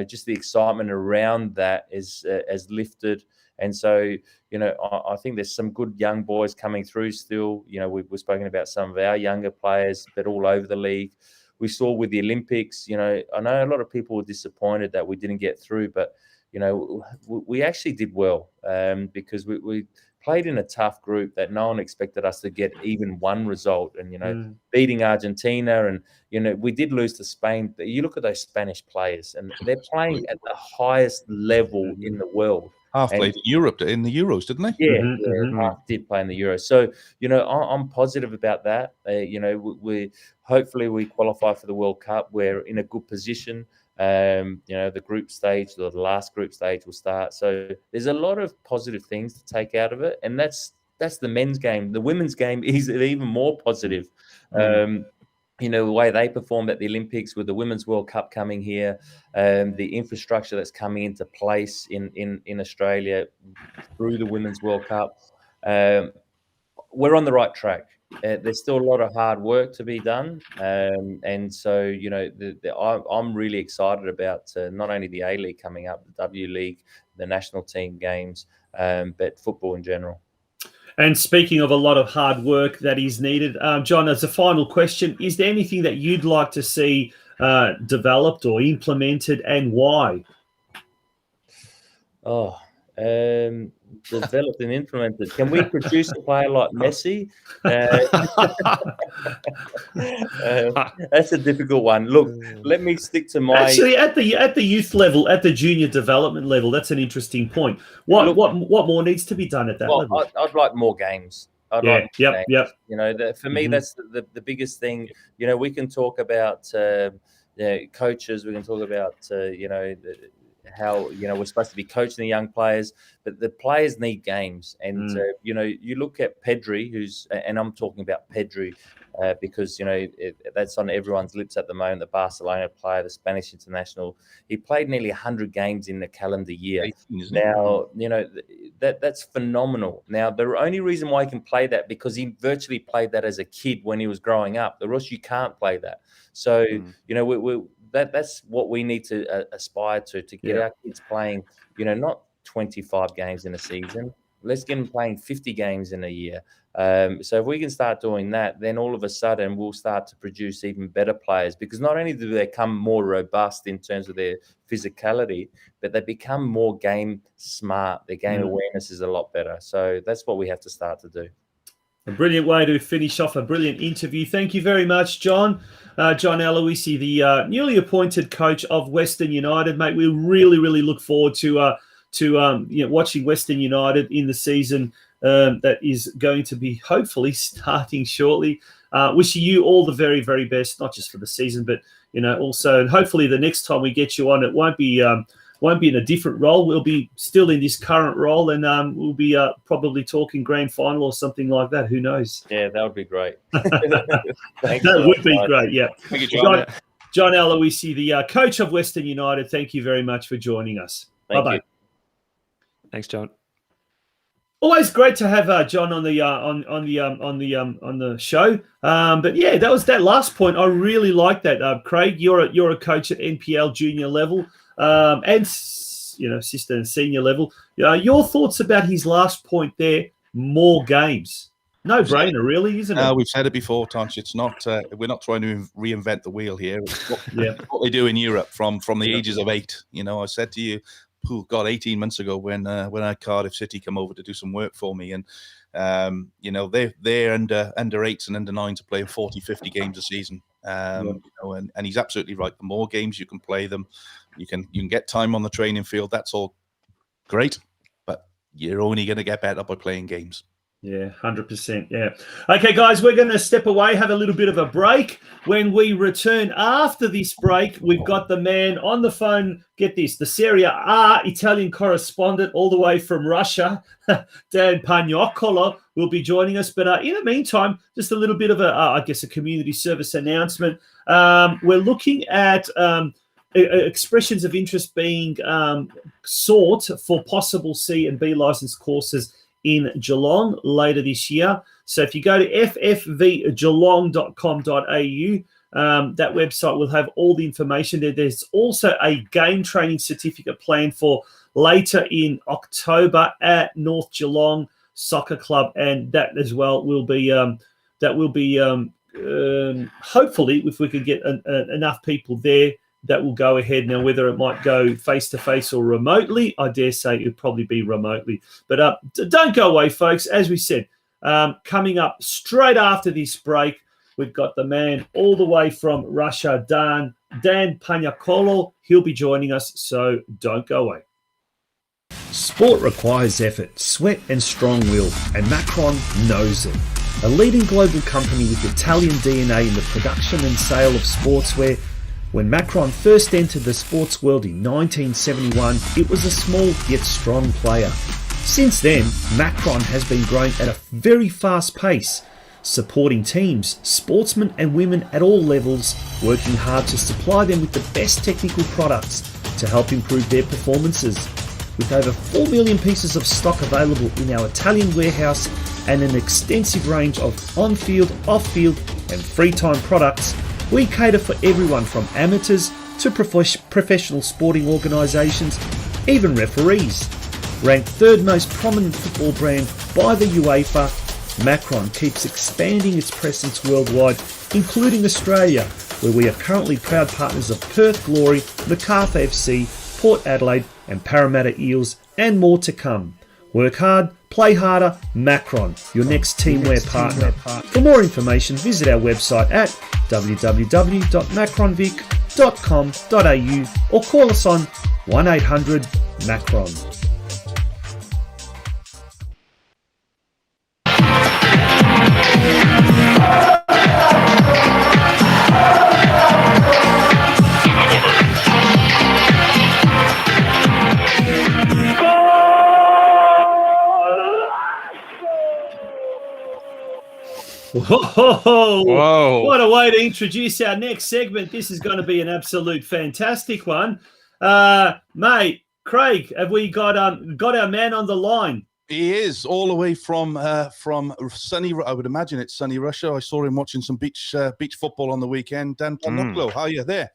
Just the excitement around that has lifted. And so, I think there's some good young boys coming through still. We've spoken about some of our younger players, but all over the league. We saw with the Olympics, I know a lot of people were disappointed that we didn't get through, but, we actually did well because we played in a tough group that no one expected us to get even one result. And, beating Argentina, and, we did lose to Spain. But you look at those Spanish players, and they're playing at the highest level in the world. Half played in Europe in the Euros, didn't they? Yeah, half did play in the Euros. So, I'm positive about that. We hopefully we qualify for the World Cup. We're in a good position. The group stage, the last group stage will start. So there's a lot of positive things to take out of it, and that's the men's game. The women's game is even more positive. The way they performed at the Olympics with the Women's World Cup coming here, the infrastructure that's coming into place in Australia through the Women's World Cup. We're on the right track. there's still a lot of hard work to be done, and so you know, I'm really excited about not only the A League coming up, the W League, the national team games, but football in general. And speaking of a lot of hard work that is needed, John, as a final question, is there anything that you'd like to see developed or implemented, and why? Developed and implemented. Can we produce a player like Messi? That's a difficult one. Look, let me stick to my. Actually, at the youth level, at the junior development level, that's an interesting point. What more needs to be done at that level? I'd like more games. Yep. You know, for me, that's the biggest thing. You know, we can talk about coaches. We can talk about how we're supposed to be coaching the young players, but the players need games. And you look at Pedri, and I'm talking about Pedri because that's on everyone's lips at the moment. The Barcelona player, the Spanish international, he played nearly 100 games in the calendar year. 18, now, that's phenomenal. Now, the only reason why he can play that because he virtually played that as a kid when he was growing up. The rest you can't play that. So that's what we need to aspire to get our kids playing, not 25 games in a season. Let's get them playing 50 games in a year. So if we can start doing that, then all of a sudden we'll start to produce even better players, because not only do they become more robust in terms of their physicality, but they become more game smart. Their game awareness is a lot better. So that's what we have to start to do. A brilliant way to finish off a brilliant interview. Thank you very much, John. John Aloisi, the newly appointed coach of Western United. Mate, we really, really look forward to watching Western United in the season that is going to be hopefully starting shortly. Wishing you all the very, very best, not just for the season, but also, and hopefully the next time we get you on, it won't be in a different role. We'll be still in this current role, and we'll be probably talking grand final or something like that. Who knows? Yeah, that would be great. That would be great, yeah. Thank you, John. John Aloisi, the coach of Western United, thank you very much for joining us. Bye-bye. You. Thanks, John. Always great to have John on the show. But yeah, that was that last point. I really like that. Craig, you're a coach at NPL junior level. And assistant and senior level. Your thoughts about his last point there? More games, no brainer, really, isn't it? We've said it before, Tonci. It's not. We're not trying to reinvent the wheel here. It's what they do in Europe from the ages of 8. I said to you, 18 months ago when I had Cardiff City come over to do some work for me, and they're under 8s and under 9s are playing 40, 50 games a season. And he's absolutely right. The more games you can play them, you can get time on the training field. That's all great, but you're only going to get better by playing games. Yeah, 100%. Yeah. Okay, guys, we're going to step away, have a little bit of a break. When we return after this break, we've got the man on the phone. Get this, the Serie A Italian correspondent all the way from Russia, Dan Pagnoccolo, will be joining us. But in the meantime, just a little bit of a community service announcement. We're looking at expressions of interest being sought for possible C and B license courses in Geelong later this year. So if you go to ffvgeelong.com.au, that website will have all the information there. There's also a game training certificate planned for later in October at North Geelong Soccer Club, and that as well will be hopefully, if we could get enough people there, that will go ahead. Now, whether it might go face-to-face or remotely, I dare say it would probably be remotely. But don't go away, folks. As we said, coming up straight after this break, we've got the man all the way from Russia, Dan Pagnoccolo. He'll be joining us, so don't go away. Sport requires effort, sweat and strong will, and Macron knows it. A leading global company with Italian DNA in the production and sale of sportswear. When Macron first entered the sports world in 1971, it was a small yet strong player. Since then, Macron has been growing at a very fast pace, supporting teams, sportsmen and women at all levels, working hard to supply them with the best technical products to help improve their performances. With over 4 million pieces of stock available in our Italian warehouse, and an extensive range of on-field, off-field and free-time products, we cater for everyone from amateurs to professional sporting organisations, even referees. Ranked third most prominent football brand by the UEFA, Macron keeps expanding its presence worldwide, including Australia, where we are currently proud partners of Perth Glory, Macarthur FC, Port Adelaide and Parramatta Eels, and more to come. Work hard, play harder, Macron, your next teamwear partner. For more information, visit our website at www.macronvic.com.au or call us on 1800 Macron. Whoa. What a way to introduce our next segment. This is going to be an absolute fantastic one. Mate, Craig, have we got our man on the line? He is all the way from sunny. I would imagine it's sunny Russia. I saw him watching some beach football on the weekend. Dan Ponoklo, how are you there?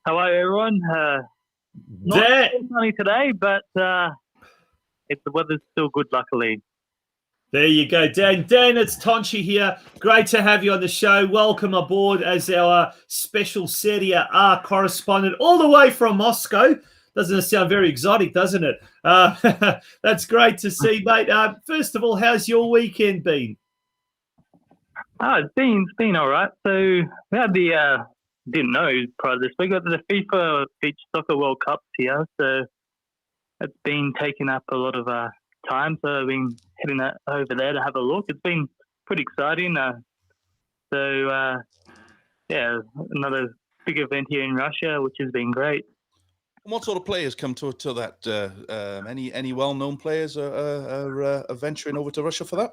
Hello, everyone. Not sunny today, but the weather's still good, luckily. There you go, Dan. Dan, it's Tonci here. Great to have you on the show. Welcome aboard as our special Serie A correspondent all the way from Moscow. Doesn't it sound very exotic, doesn't it? That's great to see, mate. First of all, how's your weekend been? It's been all right. So we had didn't know prior to this week, we got the FIFA Beach Soccer World Cup here. So it's been taking up a lot of time. So I've been heading over there to have a look. It's been pretty exciting. Another big event here in Russia, which has been great. And what sort of players come to that? Any well-known players are venturing over to Russia for that?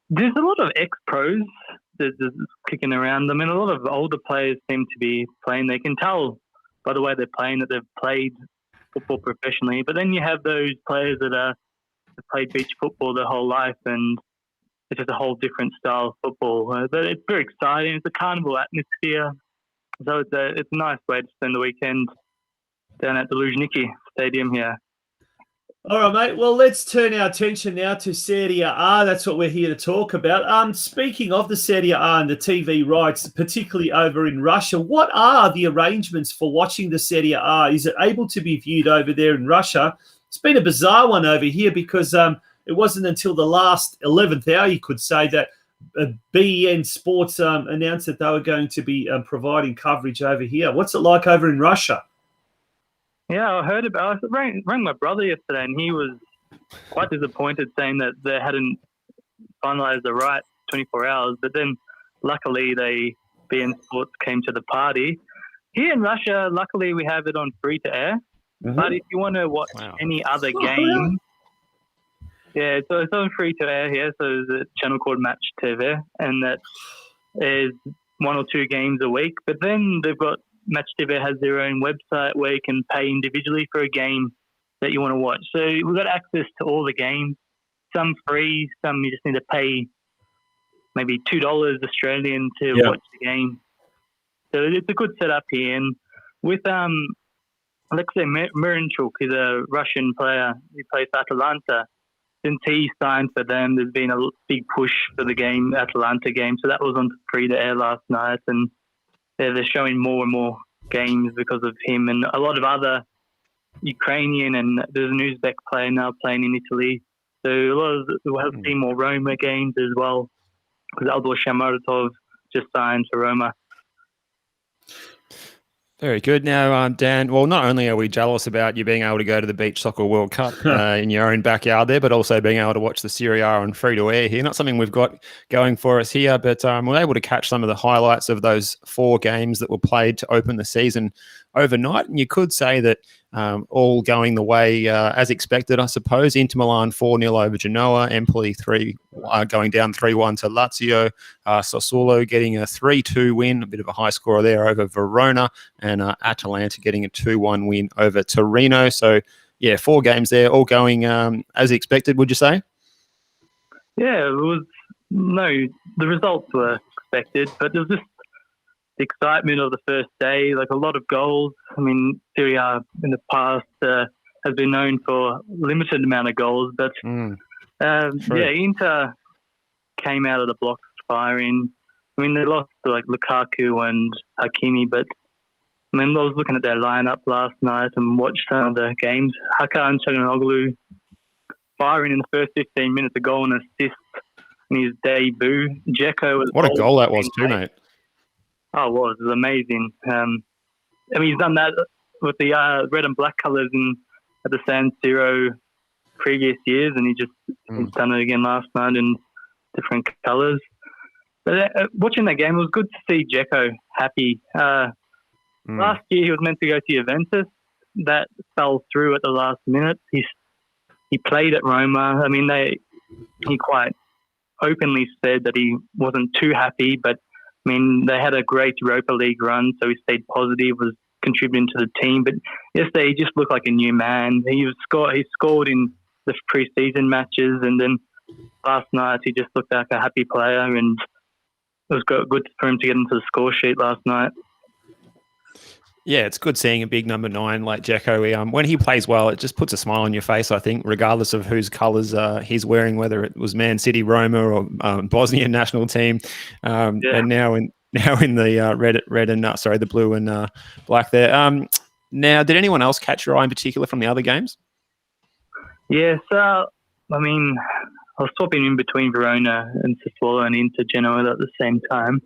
There's a lot of ex-pros that's kicking around. I mean, a lot of older players seem to be playing. They can tell by the way they're playing that they've played football professionally. But then you have those players that have played beach football their whole life, and it's just a whole different style of football. But it's very exciting. It's a carnival atmosphere. So it's a nice way to spend the weekend down at the Luzhniki Stadium here. All right, mate. Well, let's turn our attention now to Serie A. That's what we're here to talk about. Speaking of the Serie A and the TV rights, particularly over in Russia, what are the arrangements for watching the Serie A? Is it able to be viewed over there in Russia? It's been a bizarre one over here because it wasn't until the last 11th hour, you could say, that BEN Sports announced that they were going to be providing coverage over here. What's it like over in Russia? Yeah, I heard about it. I rang my brother yesterday, and he was quite disappointed, saying that they hadn't finalised the right 24 hours. But then, luckily, BN Sports came to the party. Here in Russia, luckily, we have it on free-to-air. Mm-hmm. But if you want to watch any other game, so it's on free-to-air here. So there's a channel called Match TV, and that is 1 or 2 games a week. But then they've got Match TV has their own website where you can pay individually for a game that you want to watch. So we've got access to all the games, some free, some you just need to pay maybe $2 Australian to watch the game. So it's a good setup here. And with Alexei Miranchuk, who's a Russian player, he plays for Atalanta. Since he signed for them, there's been a big push for the Atalanta game. So that was on free-to-air last night, and they're showing more and more games because of him, and a lot of other Ukrainian, and there's an Uzbek player now playing in Italy. So we'll have to see more Roma games as well, because Aldor Shamartov just signed for Roma. Very good. Now, Dan, well, not only are we jealous about you being able to go to the Beach Soccer World Cup in your own backyard there, but also being able to watch the Serie A on free-to-air here. Not something we've got going for us here, but we're able to catch some of the highlights of those 4 games that were played to open the season overnight. And you could say that all going the way as expected, I suppose. Inter Milan 4-0 over Genoa, Empoli going down 3-1 to Lazio, Sassuolo getting a 3-2 win, a bit of a high scorer there over Verona, and Atalanta getting a 2-1 win over Torino. So yeah, 4 games there, all going as expected, would you say? Yeah, it was. No, the results were expected, but it was just the excitement of the first day, like a lot of goals. I mean, Serie A in the past has been known for limited amount of goals, but Inter came out of the blocks firing. I mean, they lost to like Lukaku and Hakimi, but I mean, I was looking at their lineup last night and watched some of the games. Hakan Çalhanoğlu firing in the first 15 minutes, a goal and assist in his debut. Dzeko was what a goal that was too, mate. Oh, it was amazing. I mean, he's done that with the red and black colours at the San Siro previous years, and he's done it again last night in different colours. But watching that game, it was good to see Dzeko happy. Last year, he was meant to go to Juventus. That fell through at the last minute. He played at Roma. I mean, he quite openly said that he wasn't too happy, but I mean, they had a great Europa League run, so he stayed positive, was contributing to the team. But yesterday, he just looked like a new man. He scored in the preseason matches, and then last night he just looked like a happy player, and it was good for him to get into the score sheet last night. Yeah, it's good seeing a big number 9 like Dzeko. When he plays well, it just puts a smile on your face, I think, regardless of whose colours he's wearing, whether it was Man City, Roma, or Bosnian national team. And now in the the blue and black there. Now, did anyone else catch your eye in particular from the other games? Yes, I mean, I was swapping in between Verona and Sassuolo and Inter Genoa at the same time.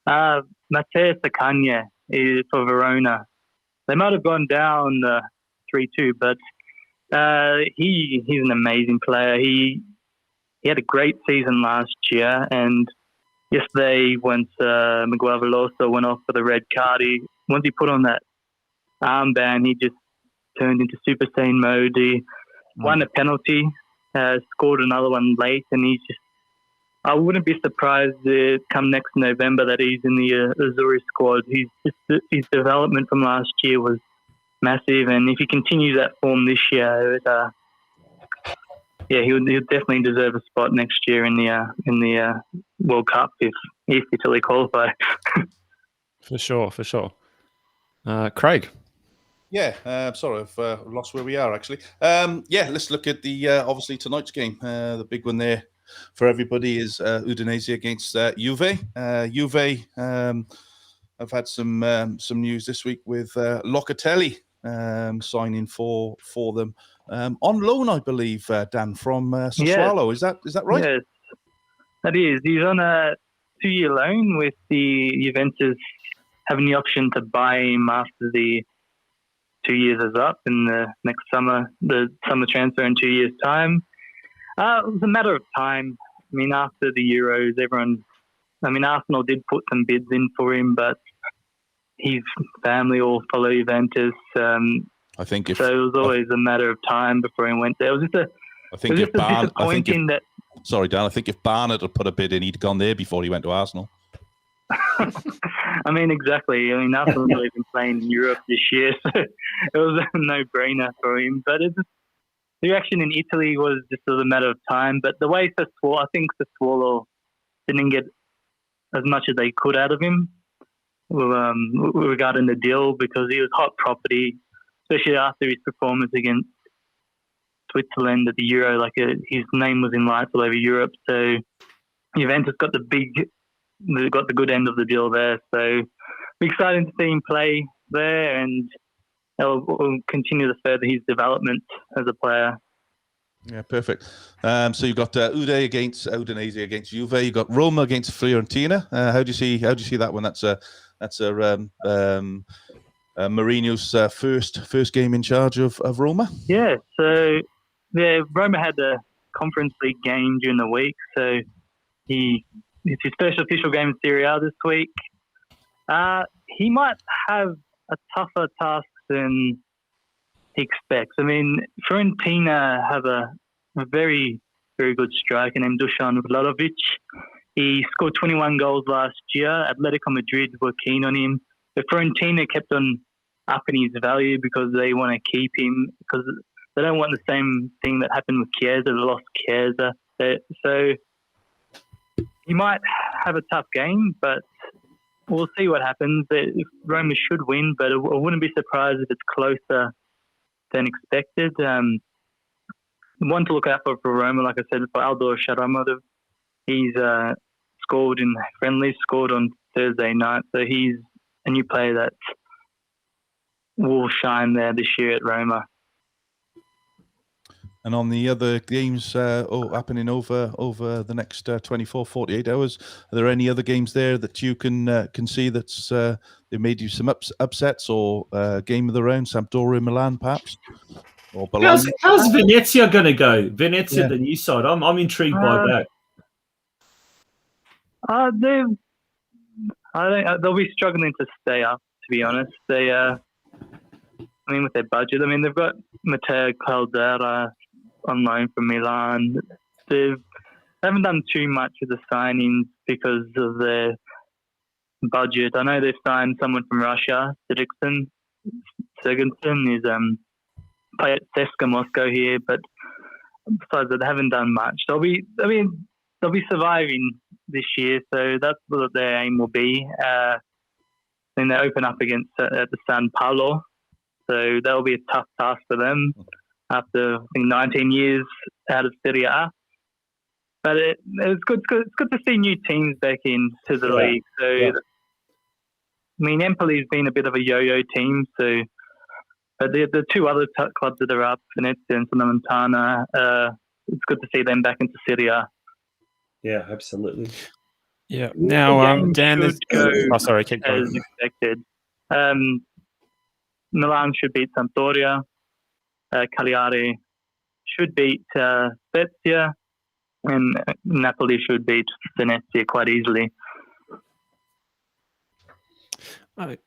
Matteo Sacagna is for Verona. They might have gone down 3-2, but he's an amazing player. He had a great season last year, and yesterday, once Miguel Veloso went off for the red card, once he put on that armband, he just turned into Super Saiyan mode. He won a penalty, scored another one late, and I wouldn't be surprised come next November that he's in the Azzurri squad. His development from last year was massive, and if he continues that form this year, he'll definitely deserve a spot next year in the World Cup if Italy qualify. For sure. Craig. Yeah, sorry, I've lost where we are actually. Let's look at the obviously tonight's game. The big one there for everybody is Udinese against Juve. Juve have had some news this week with Locatelli signing for them on loan, I believe, Dan, from Sassuolo. Yes. Is that right? Yes, that is. He's on a 2-year loan with the Juventus having the option to buy him after the 2 years is up in the next summer, the summer transfer in 2 years' time. It was a matter of time. I mean, after the Euros, Arsenal did put some bids in for him, but his family all follow Juventus. I think so it was always a matter of time before he went there. It was disappointing that. Sorry, Dan. I think if Barnett had put a bid in, he'd gone there before he went to Arsenal. I mean, exactly. I mean, Arsenal's not even playing in Europe this year, so it was a no-brainer for him. But the reaction in Italy was just a matter of time. But the way I think Sassuolo didn't get as much as they could out of him regarding the deal, because he was hot property, especially after his performance against Switzerland at the Euro. His name was in lights all over Europe. So Juventus got the good end of the deal there. So exciting to see him play there, and will continue to further his development as a player. Yeah, perfect. So you've got Udinese against Juve. You've got Roma against Fiorentina. How do you see that one? That's Mourinho's first game in charge of Roma. Yeah. So Roma had a Conference League game during the week. So it's his first official game in Serie A this week. He might have a tougher task than he expects. I mean, Fiorentina have a very, very good striker named Dusan Vlahovic. He scored 21 goals last year. Atletico Madrid were keen on him. But Fiorentina kept on upping his value because they want to keep him, because they don't want the same thing that happened with Chiesa. They lost Chiesa. So he might have a tough game, but we'll see what happens. Roma should win, but I wouldn't be surprised if it's closer than expected. One to look out for Roma, like I said, for Aldor Sharamov. He's scored in friendlies, scored on Thursday night. So he's a new player that will shine there this year at Roma. And on the other games happening over the next 24, 48 hours, are there any other games there that you can see that's they made you some upsets or game of the round? Sampdoria, Milan, perhaps? Or How's Venezia going to go? Venezia, the new side. I'm intrigued by that. They'll be struggling to stay up, to be honest. With their budget, they've got Matteo Caldera on loan from Milan. They haven't done too much with the signings because of their budget. I know they've signed someone from Russia, Sergensen. Is play at CSKA Moscow here, but besides that, they haven't done much. They'll be surviving this year, so that's what their aim will be. Then they open up against the San Paulo, so that'll be a tough task for them after 19 years out of Serie A. But it's good to see new teams back into the league. So Empoli's been a bit of a yo-yo team, so. But the two other clubs that are up, Venezia and Salernitana, it's good to see them back into Serie A. Yeah, absolutely. Yeah. Now, Dan, sorry, keep going. As expected. Milan should beat Sampdoria. Cagliari should beat Spezia. And Napoli should beat Venezia quite easily.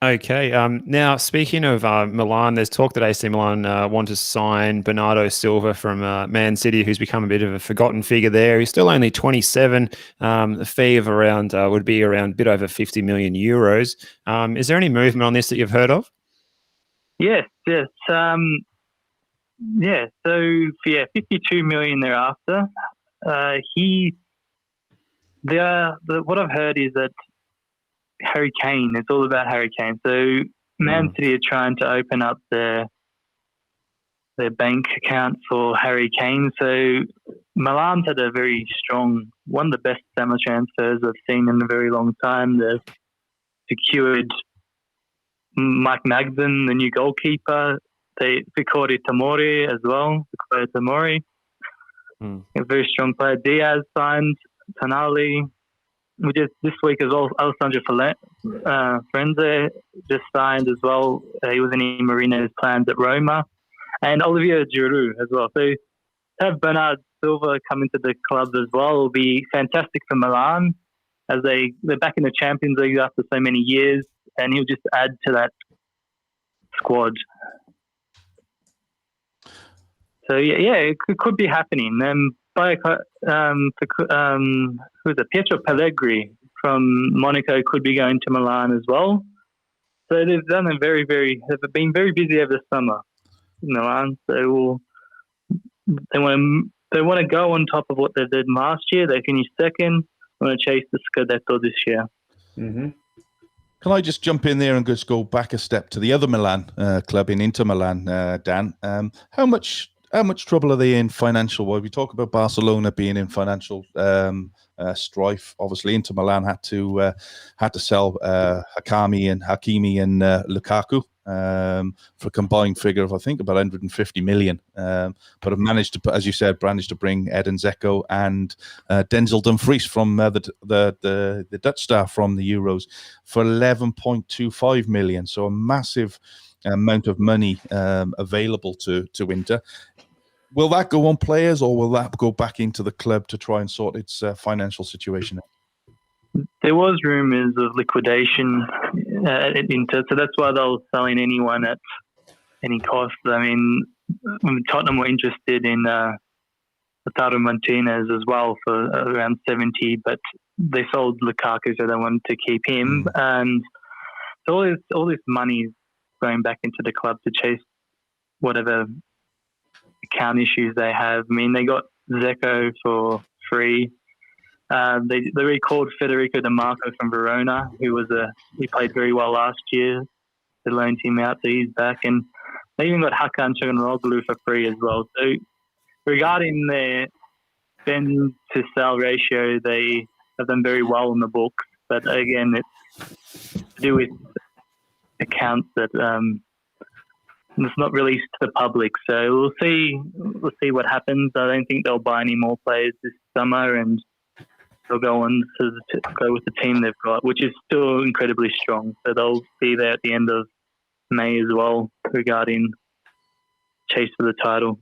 Okay. Now, speaking of Milan, there's talk that AC Milan want to sign Bernardo Silva from Man City, who's become a bit of a forgotten figure there. He's still only 27. The fee of would be around a bit over 50 million euros. Is there any movement on this that you've heard of? Yes. So 52 million thereafter. What I've heard is that Harry Kane. It's all about Harry Kane. So Man City are trying to open up their bank account for Harry Kane. So Milan's had a very strong, one of the best summer transfers I've seen in a very long time. They've secured Mike Magden, the new goalkeeper. They secured Tomori as well. Tomori, a very strong player. Diaz signed. Tonali. This week as well, Alessandro Frenze just signed as well. He was in Marino's plans at Roma. And Olivier Giroud as well. So to have Bernard Silva come into the club as well will be fantastic for Milan as they're back in the Champions League after so many years, and he'll just add to that squad. So it could be happening. Pietro Pellegrini from Monaco could be going to Milan as well. So they've done they've been very busy over the summer in Milan. So they want to go on top of what they did last year. They finished second. They want to chase the Scudetto this year. Mm-hmm. Can I just jump in there and just go back a step to the other Milan club in Inter Milan, Dan? How much trouble are they in financial? Well, we talk about Barcelona being in financial strife. Obviously, Inter Milan had to sell Hakimi and Lukaku for a combined figure of, I think, about 150 million. But have managed to, as you said, to bring Edin Dzeko and Denzel Dumfries from the Dutch star from the Euros for 11.25 million. So a massive amount of money available to Inter. Will that go on players, or will that go back into the club to try and sort its financial situation out? There was rumours of liquidation at Inter, so that's why they were selling anyone at any cost. I mean, Tottenham were interested in Lautaro Martinez as well for around 70, but they sold Lukaku, so they wanted to keep him. And so all this money is going back into the club to chase whatever account issues they have. I mean, they got Zeko for free. They recalled Federico De Marco from Verona, he played very well last year. They loaned him out, so he's back. And they even got Hakan Çalhanoğlu for free as well. So regarding their spend to sell ratio, they have done very well in the books. But again, it's to do with accounts that it's not released to the public. So we'll see what happens. I don't think they'll buy any more players this summer, and they'll go on to go with the team they've got, which is still incredibly strong. So they'll be there at the end of May as well regarding chase for the title.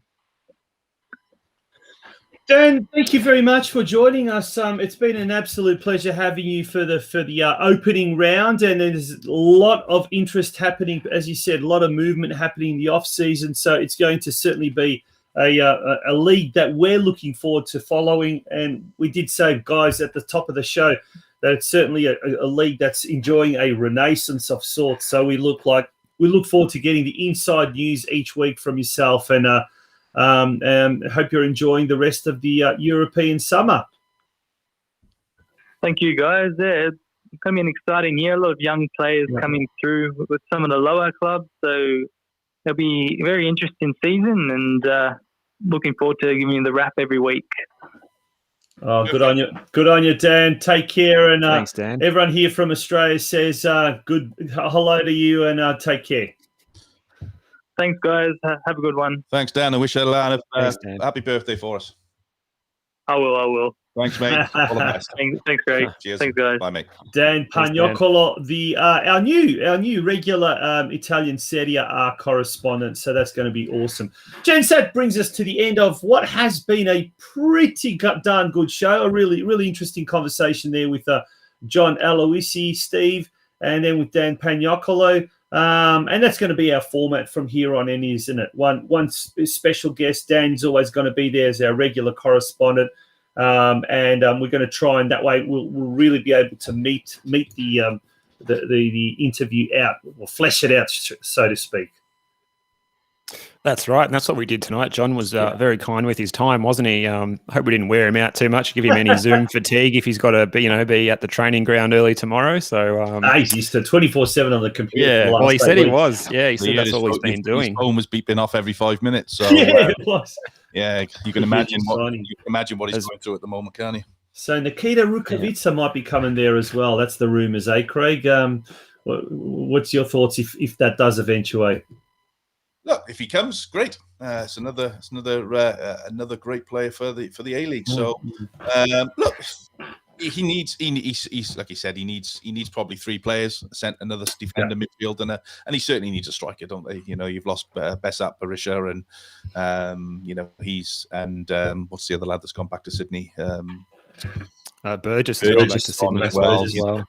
Dan, thank you very much for joining us. It's been an absolute pleasure having you for the opening round, and there's a lot of interest happening. As you said, a lot of movement happening in the off season, so it's going to certainly be a league that we're looking forward to following. And we did say, guys, at the top of the show, that it's certainly a league that's enjoying a renaissance of sorts. So we look forward to getting the inside news each week from yourself, and hope you're enjoying the rest of the European summer. Thank you, guys. Yeah, it's going to be an exciting year. A lot of young players coming through with some of the lower clubs. So it'll be a very interesting season, and looking forward to giving you the wrap every week. Oh, good on you. Good on you, Dan. Take care. And thanks, Dan. Everyone here from Australia says good hello to you, and take care. Thanks, guys. Have a good one. Thanks, Dan. I wish Alan a Dan. happy birthday for us. I will. Thanks, mate. All the best. Thanks, Greg. Cheers. Thanks, guys. Bye, mate. Dan Pagnocolo, our new regular Italian Serie A correspondent. So that's going to be awesome. Gents, that brings us to the end of what has been a pretty darn good show. A really, really interesting conversation there with John Aloisi, Steve, and then with Dan Pagnocolo. And that's going to be our format from here on in, isn't it? One special guest. Dan's always going to be there as our regular correspondent. And we're going to try, and that way we'll really be able to meet the interview out, or flesh it out, so to speak. That's right, and that's what we did tonight. John was very kind with his time, wasn't he? Hope we didn't wear him out too much, give him any Zoom fatigue if he's got to be at the training ground early tomorrow. So he's used to 24/7 on the computer. Yeah, well, he said he was. Yeah, he said that's all he's been doing. His phone was beeping off every 5 minutes. So it was. Yeah, you can imagine what he's going through at the moment, can't you? So Nikita Rukavica might be coming there as well. That's the rumours, Craig? What's your thoughts if that does eventuate? Look, if he comes, great. It's another great player for the A League. So look, he's like he said, he needs probably 3 players, another defender, midfield, and he certainly needs a striker, don't they? You've lost Besat Berisha, and what's the other lad that's gone back to Sydney? Burgess has gone back to Sydney as well.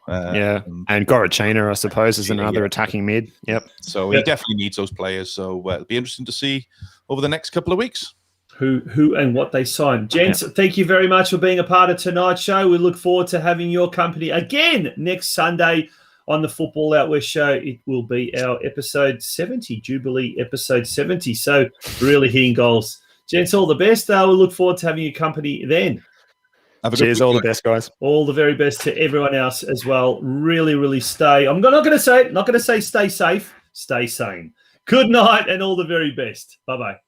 And Gorachina, I suppose, is another attacking mid. Yep. So he definitely needs those players. So it'll be interesting to see over the next couple of weeks who and what they sign. Gents, thank you very much for being a part of tonight's show. We look forward to having your company again next Sunday on the Football Out West show. It will be our episode 70, Jubilee episode 70. So really hitting goals. Gents, all the best. We look forward to having your company then. Cheers, all the best, guys. All the very best to everyone else as well. Really, really stay. I'm not going to say stay safe, stay sane. Good night and all the very best. Bye-bye.